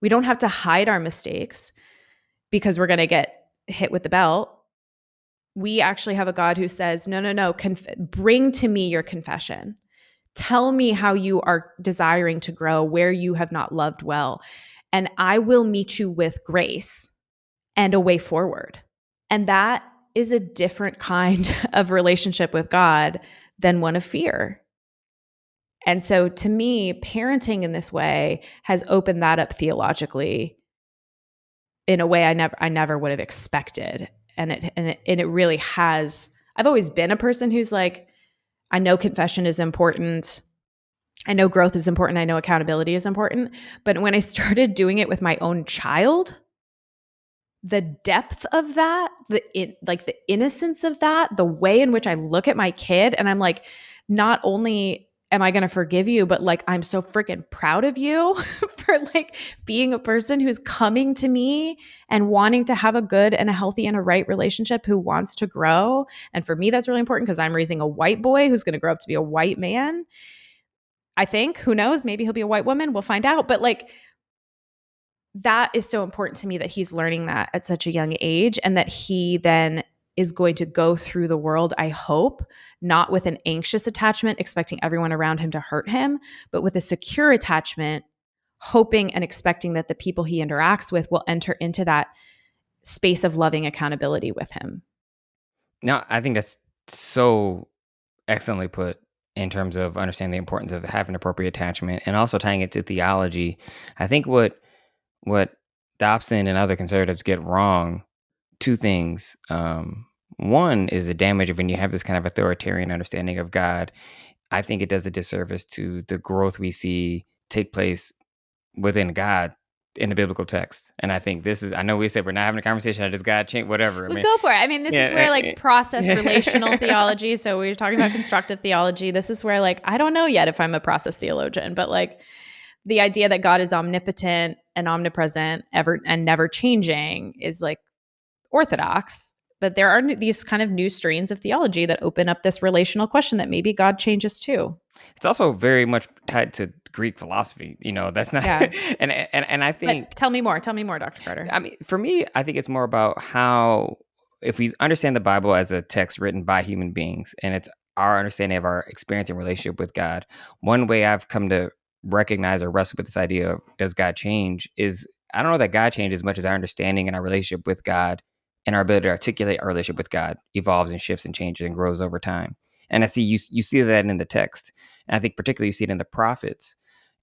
We don't have to hide our mistakes because we're going to get hit with the belt. We actually have a God who says, no, bring to me your confession. Tell me how you are desiring to grow, where you have not loved well, and I will meet you with grace and a way forward. And that is a different kind of relationship with God than one of fear. And so to me, parenting in this way has opened that up theologically in a way I never would have expected. And it really has. I've always been a person who's like, I know confession is important. I know growth is important. I know accountability is important. But when I started doing it with my own child, the depth of that, the innocence of that, the way in which I look at my kid and I'm like, not only am I going to forgive you, but like, I'm so freaking proud of you for like being a person who's coming to me and wanting to have a good and a healthy and a right relationship, who wants to grow. And for me, that's really important because I'm raising a white boy who's going to grow up to be a white man. I think, who knows, maybe he'll be a white woman. We'll find out. But like, that is so important to me that he's learning that at such a young age, and that he then is going to go through the world, I hope, not with an anxious attachment, expecting everyone around him to hurt him, but with a secure attachment, hoping and expecting that the people he interacts with will enter into that space of loving accountability with him. No, I think that's so excellently put in terms of understanding the importance of having appropriate attachment and also tying it to theology. I think what Dobson and other conservatives get wrong, two things. One is the damage of when you have this kind of authoritarian understanding of God. I think it does a disservice to the growth we see take place within God in the biblical text. And I think this is, I know we said we're not having a conversation, does God change, whatever. I Well, mean, go for it. I mean, this is where like process relational yeah. theology. So we were talking about constructive theology. This is where like, I don't know yet if I'm a process theologian, but like the idea that God is omnipotent and omnipresent ever and never changing is like orthodox. But there are these kind of new strains of theology that open up this relational question that maybe God changes too. It's also very much tied to Greek philosophy. That's not, Yeah. and I think, But tell me more, Dr. Carter. I mean, for me, I think it's more about how, if we understand the Bible as a text written by human beings, and it's our understanding of our experience and relationship with God, one way I've come to recognize or wrestle with this idea of does God change is, I don't know that God changes as much as our understanding and our relationship with God and our ability to articulate our relationship with God evolves and shifts and changes and grows over time. And I see you see that in the text. And I think particularly you see it in the prophets.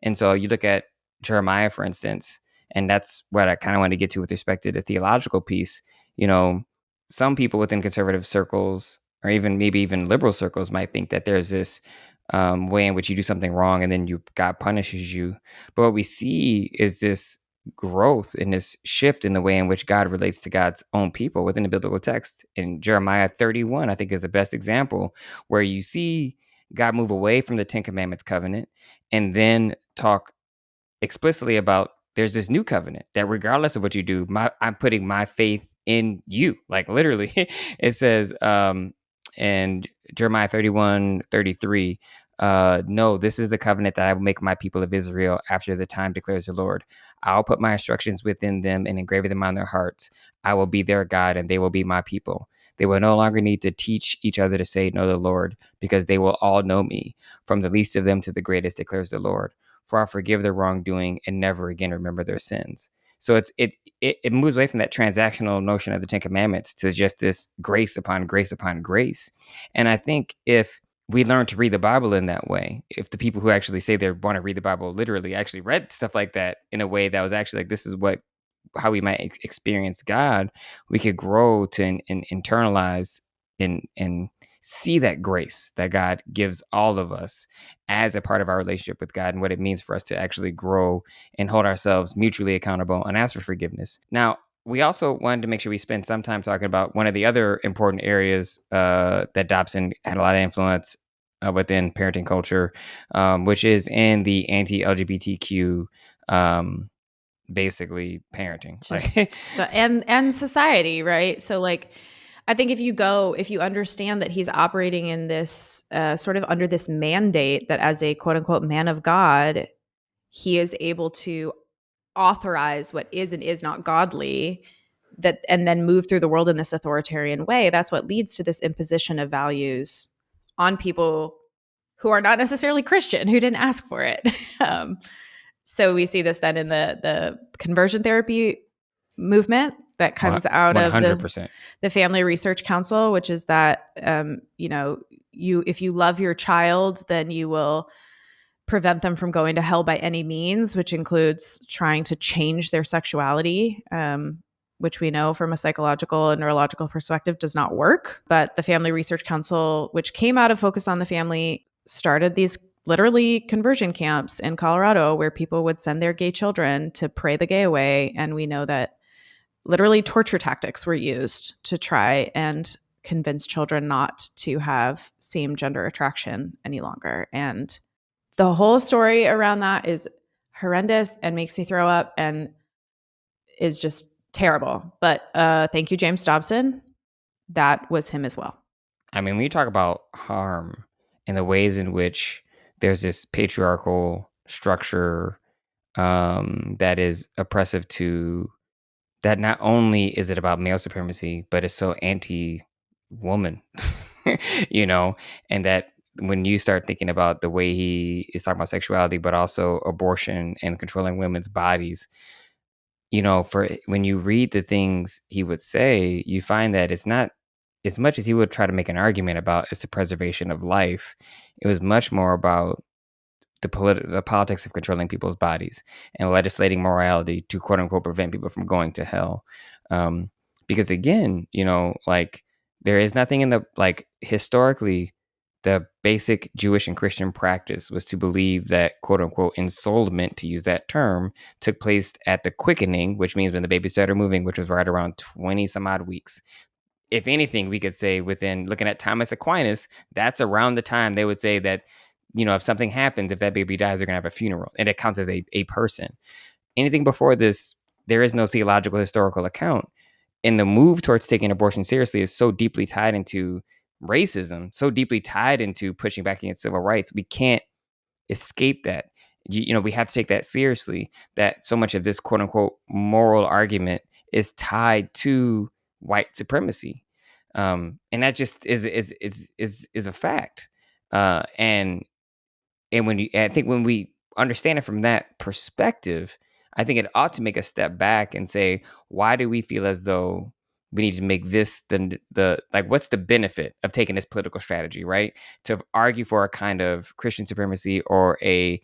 And so you look at Jeremiah, for instance, and that's what I kind of want to get to with respect to the theological piece. Some people within conservative circles, or even maybe even liberal circles, might think that there's this way in which you do something wrong and then God punishes you. But what we see is this growth and this shift in the way in which God relates to God's own people within the biblical text. In Jeremiah 31, I think is the best example, where you see God move away from the Ten Commandments covenant and then talk explicitly about there's this new covenant that regardless of what you do, I'm putting my faith in you. Like literally, it says in Jeremiah 31:33, no, this is the covenant that I will make my people of Israel after the time, declares the Lord. I'll put my instructions within them and engrave them on their hearts. I will be their God and they will be my people. They will no longer need to teach each other to say, know the Lord, because they will all know me, from the least of them to the greatest, declares the Lord. For I forgive their wrongdoing and never again remember their sins. So it moves away from that transactional notion of the Ten Commandments to just this grace upon grace upon grace. And I think if we learn to read the Bible in that way, if the people who actually say they want to read the Bible literally actually read stuff like that in a way that was actually like, this is how we might experience God, we could grow to internalize and see that grace that God gives all of us as a part of our relationship with God, and what it means for us to actually grow and hold ourselves mutually accountable and ask for forgiveness. Now, we also wanted to make sure we spend some time talking about one of the other important areas that Dobson had a lot of influence within parenting culture, which is in the anti-LGBTQ, basically parenting. And society, right? So like, I think if you understand that he's operating in this sort of under this mandate that as a quote unquote man of God, he is able to authorize what is and is not godly, that and then move through the world in this authoritarian way. That's what leads to this imposition of values on people who are not necessarily Christian, who didn't ask for it. um, so we see this then in the conversion therapy movement that comes out of 100%. the Family Research Council, which is that you if you love your child, then you will prevent them from going to hell by any means, which includes trying to change their sexuality, which we know from a psychological and neurological perspective does not work. But the Family Research Council, which came out of Focus on the Family, started these literally conversion camps in Colorado where people would send their gay children to pray the gay away. And we know that literally torture tactics were used to try and convince children not to have same gender attraction any longer. And the whole story around that is horrendous and makes me throw up and is just terrible. But thank you, James Dobson. That was him as well. I mean, when you talk about harm and the ways in which there's this patriarchal structure, that is oppressive to that, not only is it about male supremacy, but it's so anti-woman, you know, and that when you start thinking about the way he is talking about sexuality, but also abortion and controlling women's bodies, you know, for when you read the things he would say, you find that it's not as much as he would try to make an argument about it's the preservation of life. It was much more about the politics of controlling people's bodies and legislating morality to quote unquote prevent people from going to hell. Because again, you know, like there is nothing in the like historically, the basic Jewish and Christian practice was to believe that quote unquote ensoulment, to use that term, took place at the quickening, which means when the baby started moving, which was right around 20 some odd weeks. If anything, we could say within looking at Thomas Aquinas, that's around the time they would say that, you know, if something happens, if that baby dies, they're going to have a funeral and it counts as a person. Anything before this, there is no theological historical account. And the move towards taking abortion seriously is so deeply tied into racism, so deeply tied into pushing back against civil rights. We can't escape that. You know, we have to take that seriously, that so much of this quote unquote moral argument is tied to white supremacy. And that just is a fact. And I think when we understand it from that perspective, I think it ought to make a step back and say, why do we feel as though we need to make this the like, what's the benefit of taking this political strategy, right? To argue for a kind of Christian supremacy or a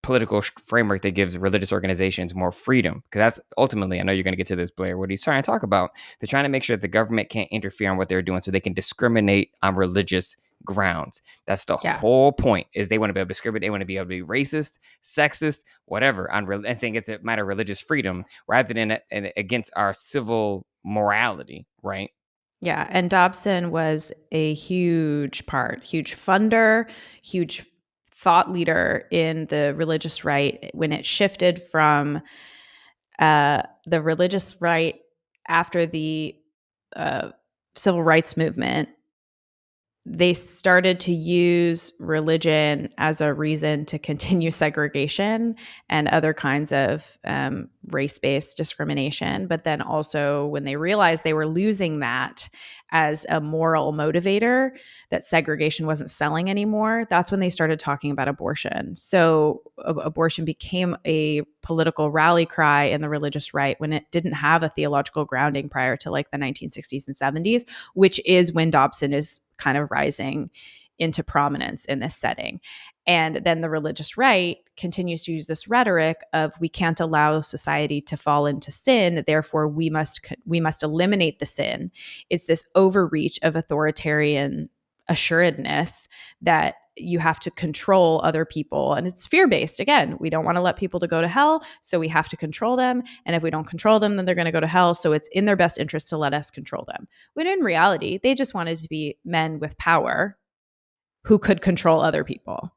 political framework that gives religious organizations more freedom. Because that's ultimately, I know you're going to get to this, Blair, what he's trying to talk about. They're trying to make sure that the government can't interfere on what they're doing so they can discriminate on religious grounds. That's the whole point, is they want to be able to discriminate. They want to be able to be racist, sexist, whatever, and saying it's a matter of religious freedom rather than against our civil morality, right? Yeah. And Dobson was a huge funder, huge thought leader in the religious right when it shifted from the religious right after the civil rights movement. They started to use religion as a reason to continue segregation and other kinds of race-based discrimination. But then also, when they realized they were losing that as a moral motivator, that segregation wasn't selling anymore, that's when they started talking about abortion. So abortion became a political rally cry in the religious right when it didn't have a theological grounding prior to like the 1960s and 70s, which is when Dobson is kind of rising into prominence in this setting. And then the religious right continues to use this rhetoric of, we can't allow society to fall into sin, therefore we must eliminate the sin. It's this overreach of authoritarian assuredness that you have to control other people, and it's fear-based. Again, we don't want to let people to go to hell, so we have to control them, and if we don't control them, then they're going to go to hell, so it's in their best interest to let us control them. When in reality, they just wanted to be men with power, who could control other people,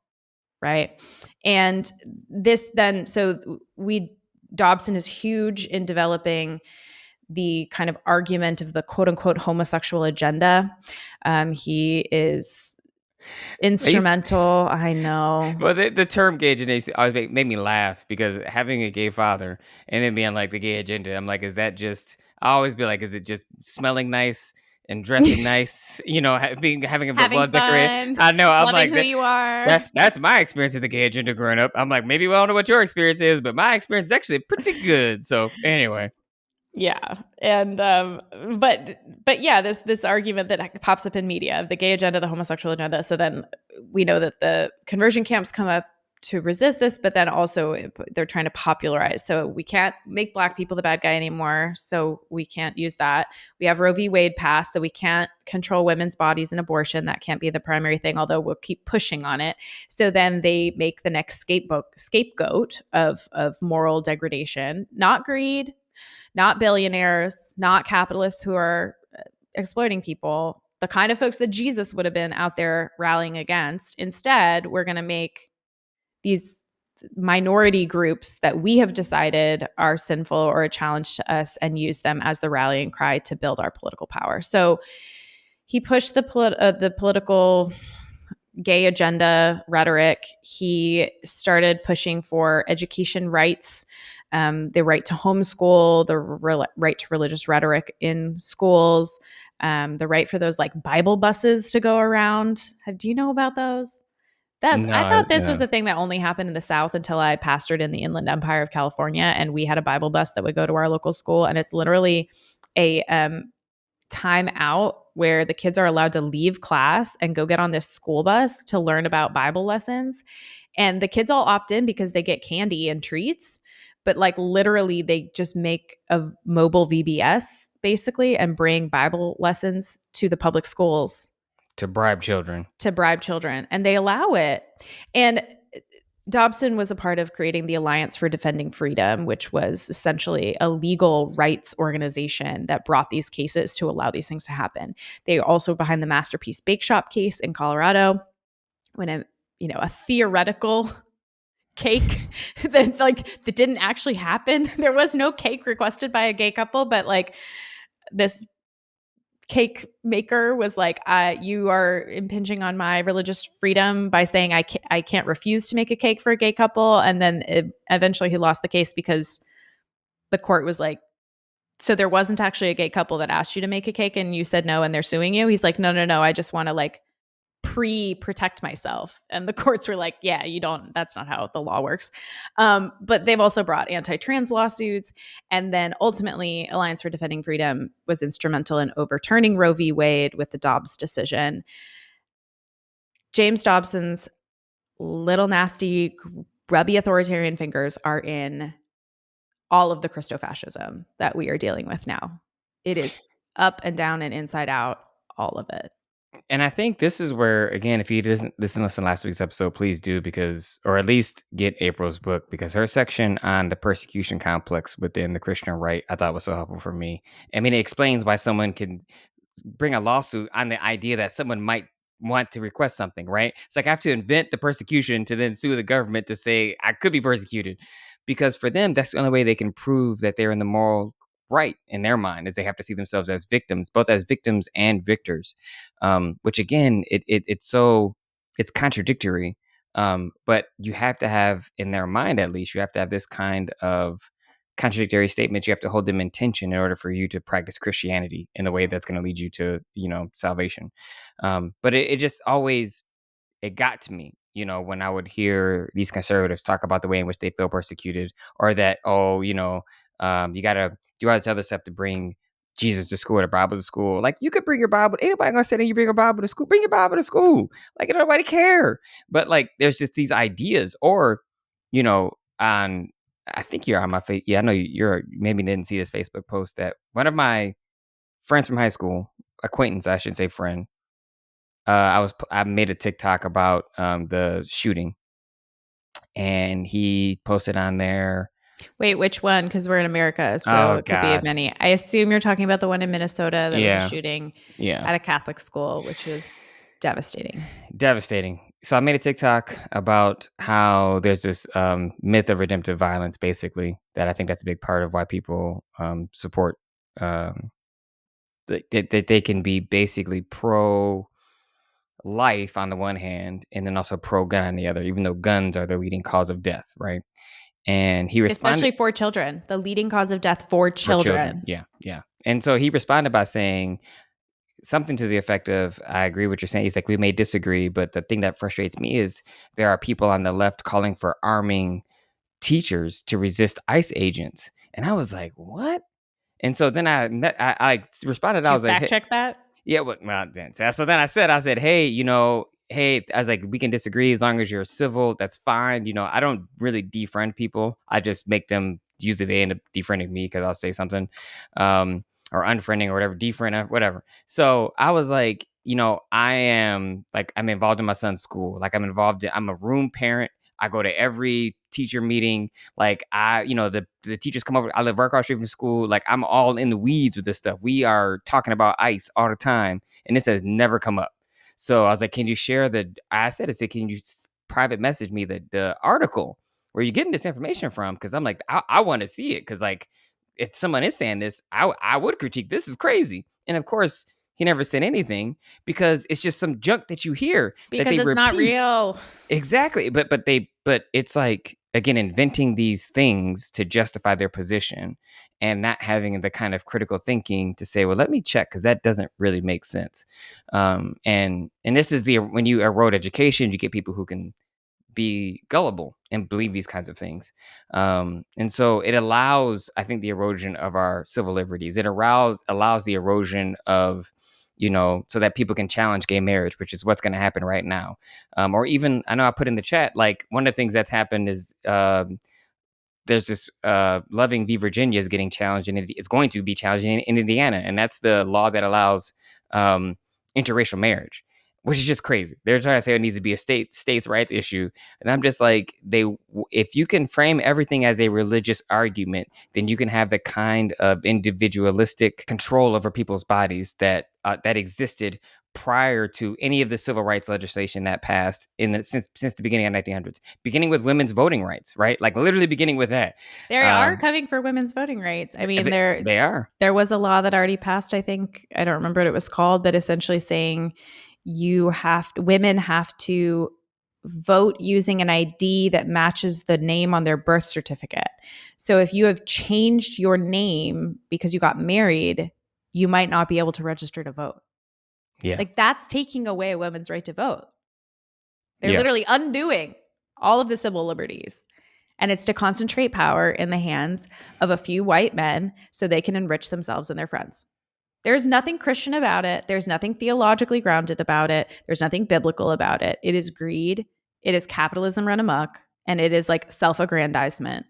right? And this then, so Dobson is huge in developing the kind of argument of the quote unquote homosexual agenda. He is instrumental. I know. Well, the term gay agenda always made me laugh because having a gay father and then being like the gay agenda, I'm like, is that just? I always be like, is it just smelling nice and dressing nice? You know, having a Having well decorated. fun, I know. I'm loving like who you are. that's my experience of the gay agenda growing up. I'm like, maybe we don't know what your experience is, but my experience is actually pretty good. So anyway, Yeah. And but yeah, this argument that pops up in media of the gay agenda, the homosexual agenda. So then we know that the conversion camps come up to resist this, but then also they're trying to popularize. So we can't make Black people the bad guy anymore. So we can't use that. We have Roe v. Wade passed, so we can't control women's bodies and abortion. That can't be the primary thing, although we'll keep pushing on it. So then they make the next scapegoat of moral degradation, not greed, not billionaires, not capitalists who are exploiting people, the kind of folks that Jesus would have been out there rallying against. Instead, we're going to make these minority groups that we have decided are sinful or a challenge to us and use them as the rallying cry to build our political power. So he pushed the political gay agenda rhetoric. He started pushing for education rights, the right to homeschool, the right to religious rhetoric in schools, the right for those like Bible buses to go around. Do you know about those? I no, thought this was a thing that only happened in the South until I pastored in the Inland Empire of California, and we had a Bible bus that would go to our local school, and it's literally a time out where the kids are allowed to leave class and go get on this school bus to learn about Bible lessons. And the kids all opt in because they get candy and treats. But like literally, they just make a mobile VBS basically and bring Bible lessons to the public schools to bribe children. And they allow it. And Dobson was a part of creating the Alliance for Defending Freedom, which was essentially a legal rights organization that brought these cases to allow these things to happen. They are also behind the Masterpiece Bake Shop case in Colorado, when a theoretical cake that didn't actually happen. There was no cake requested by a gay couple, but like this cake maker was like, you are impinging on my religious freedom by saying I can't refuse to make a cake for a gay couple. And then eventually he lost the case because the court was like, so there wasn't actually a gay couple that asked you to make a cake and you said no and they're suing you. He's like, no, I just want to like protect myself. And the courts were like, yeah, you don't, that's not how the law works. But they've also brought anti-trans lawsuits. And then ultimately Alliance for Defending Freedom was instrumental in overturning Roe v. Wade with the Dobbs decision. James Dobson's little nasty grubby authoritarian fingers are in all of the Christofascism that we are dealing with now. It is up and down and inside out, all of it. And I think this is where, again, if you didn't listen to last week's episode, please do, because, or at least get April's book, because her section on the persecution complex within the Christian right, I thought was so helpful for me. I mean, it explains why someone can bring a lawsuit on the idea that someone might want to request something, right? It's like I have to invent the persecution to then sue the government to say I could be persecuted, because for them, that's the only way they can prove that they're in the moral right in their mind, is they have to see themselves as victims, both as victims and victors, which again, it's contradictory. But you have to have in their mind, at least, you have to have this kind of contradictory statements. You have to hold them in tension in order for you to practice Christianity in the way that's going to lead you to, salvation. But it just always, it got to me, when I would hear these conservatives talk about the way in which they feel persecuted, or that, you got to do all this other stuff to bring Jesus to school, or the Bible to school. Like, you could bring your Bible. Ain't nobody gonna say that you bring a Bible to school. Bring your Bible to school. Like, nobody care. But like, there's just these ideas, or, on, I think you're on my face. Yeah, I know you're maybe didn't see this Facebook post that one of my friends from high school, acquaintance, I should say friend, I made a TikTok about the shooting, and he posted on there. Wait, which one? Because we're in America, so Oh it could be God, many. I assume you're talking about the one in Minnesota that was a yeah, shooting yeah. at a Catholic school, which was devastating. Devastating. So I made a TikTok about how there's this myth of redemptive violence, basically, that I think that's a big part of why people support um, that they can be basically pro life on the one hand and then also pro gun on the other, even though guns are the leading cause of death, right? And he responded Especially for children, the leading cause of death for for children. children. Yeah, yeah. And so he responded by saying something to the effect of, I agree what you're saying. He's like, we may disagree, but the thing that frustrates me is there are people on the left calling for arming teachers to resist ICE agents. And I was like, what? And so then I responded. Did I you was like, fact hey, check that? yeah, well, then. So then I said, hey, hey, I was like, we can disagree as long as you're civil. That's fine. I don't really defriend people. I just make them, usually they end up defriending me because I'll say something, or unfriending or whatever, defriend, whatever. So I was like, I'm involved in my son's school. Like I'm a room parent. I go to every teacher meeting. Like the teachers come over. I live right across the street from school. Like I'm all in the weeds with this stuff. We are talking about ICE all the time, and this has never come up. So I was like, can you share I said, can you private message me the article where you're getting this information from? Because I'm like, I want to see it. Because like, if someone is saying this, I would critique. This is crazy. And of course, he never said anything because it's just some junk that you hear that Because they it's not repeat. real. Exactly. But it's like, again, inventing these things to justify their position and not having the kind of critical thinking to say, well, let me check, because that doesn't really make sense. And this is when you erode education, you get people who can be gullible and believe these kinds of things. And so it allows, I think, the erosion of our civil liberties. It allows the erosion of, so that people can challenge gay marriage, which is what's going to happen right now. Or even, I know I put in the chat, like one of the things that's happened is there's this Loving v. Virginia is getting challenged, and it's going to be challenged in Indiana. And that's the law that allows interracial marriage, which is just crazy. They're trying to say it needs to be a states' rights issue. And I'm just like, if you can frame everything as a religious argument, then you can have the kind of individualistic control over people's bodies that existed prior to any of the civil rights legislation that passed since the beginning of 1900s, beginning with women's voting rights, right? Like literally beginning with that. They are coming for women's voting rights. I mean, they are. There was a law that already passed, I think. I don't remember what it was called, but essentially saying women have to vote using an ID that matches the name on their birth certificate. So if you have changed your name because you got married, you might not be able to register to vote. Yeah. Like that's taking away a woman's right to vote. They're literally undoing all of the civil liberties. And it's to concentrate power in the hands of a few white men so they can enrich themselves and their friends. There's nothing Christian about it. There's nothing theologically grounded about it. There's nothing biblical about it. It is greed. It is capitalism run amok. And it is like self-aggrandizement.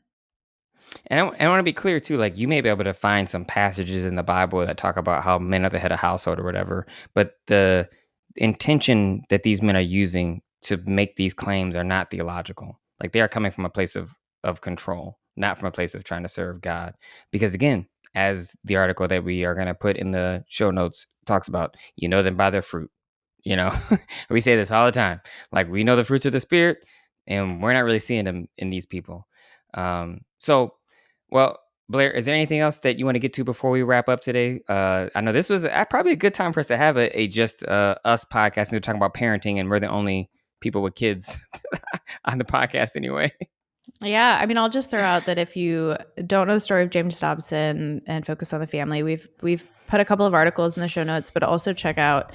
And I want to be clear too, like you may be able to find some passages in the Bible that talk about how men are the head of household or whatever, but the intention that these men are using to make these claims are not theological. Like they are coming from a place of control, not from a place of trying to serve God. Because again, as the article that we are going to put in the show notes talks about, you know them by their fruit. We say this all the time. Like we know the fruits of the spirit, and we're not really seeing them in these people. So, well, Blair, is there anything else that you want to get to before we wrap up today? I know this was probably a good time for us to have a just us podcast, and we're talking about parenting, and we're the only people with kids on the podcast anyway. Yeah, I mean, I'll just throw out that if you don't know the story of James Dobson and focus on the family, we've put a couple of articles in the show notes, but also check out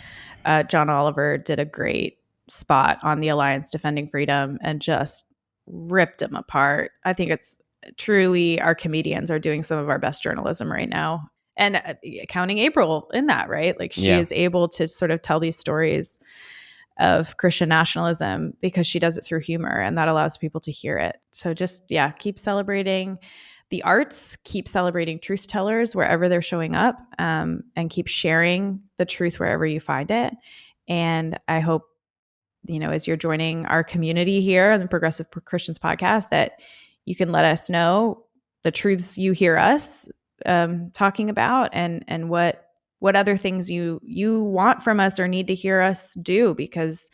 John Oliver did a great spot on the Alliance Defending Freedom and just ripped them apart. I think it's truly our comedians are doing some of our best journalism right now, and counting April in that, right? Like she is able to sort of tell these stories of Christian nationalism because she does it through humor, and that allows people to hear it. So just, keep celebrating the arts, keep celebrating truth tellers wherever they're showing up, and keep sharing the truth wherever you find it. And I hope, as you're joining our community here on the Progressive Christians podcast, that you can let us know the truths you hear us talking about and what what other things you want from us or need to hear us do, because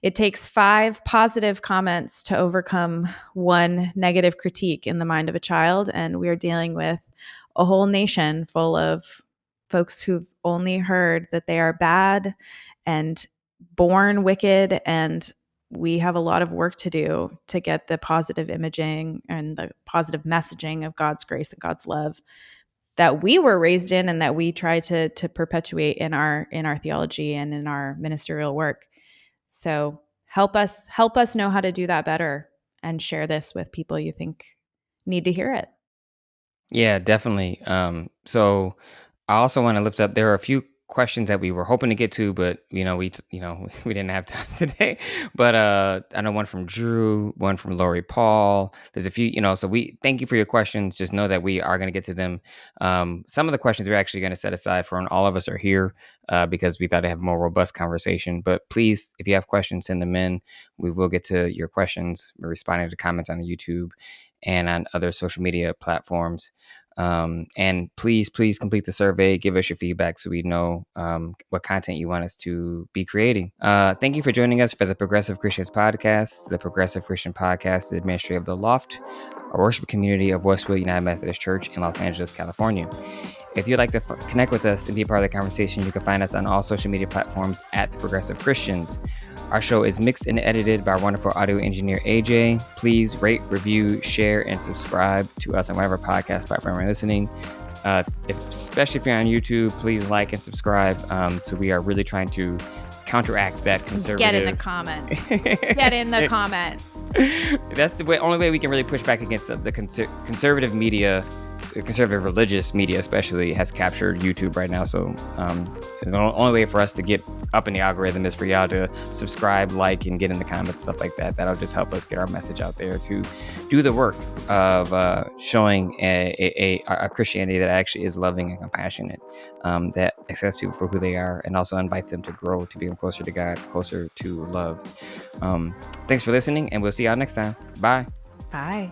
it takes 5 positive comments to overcome 1 negative critique in the mind of a child. And we are dealing with a whole nation full of folks who've only heard that they are bad and born wicked. And we have a lot of work to do to get the positive imaging and the positive messaging of God's grace and God's love that we were raised in and that we try to perpetuate in our theology and in our ministerial work. So help us know how to do that better, and share this with people you think need to hear it. Yeah, definitely. So I also want to lift up. There are a few questions that we were hoping to get to, but we didn't have time today. But I know one from Drew, one from Lori Paul. There's a few, So we thank you for your questions. Just know that we are going to get to them. Some of the questions we're actually going to set aside for when all of us are here, because we thought to have a more robust conversation. But please, if you have questions, send them in. We will get to your questions. We're responding to comments on the YouTube and on other social media platforms. And please complete the survey. Give us your feedback so we know what content you want us to be creating. Thank you for joining us for the Progressive Christians Podcast. The Progressive Christian Podcast is the ministry of The Loft, a worship community of Westwood United Methodist Church in Los Angeles, California. If you'd like to connect with us and be a part of the conversation, you can find us on all social media platforms at The Progressive Christians. Our show is mixed and edited by our wonderful audio engineer, AJ. Please rate, review, share, and subscribe to us on whatever podcast platform you're listening. Especially if you're on YouTube, please like and subscribe. So we are really trying to counteract that conservative... Get in the comments. Get in the comments. That's the only way we can really push back against the conservative media. Conservative religious media especially has captured YouTube right now. So the only way for us to get up in the algorithm is for y'all to subscribe, like, and get in the comments, stuff like that. That'll just help us get our message out there to do the work of showing a Christianity that actually is loving and compassionate, that accepts people for who they are and also invites them to grow, to become closer to God, closer to love. Thanks for listening, and we'll see y'all next time. Bye. Bye.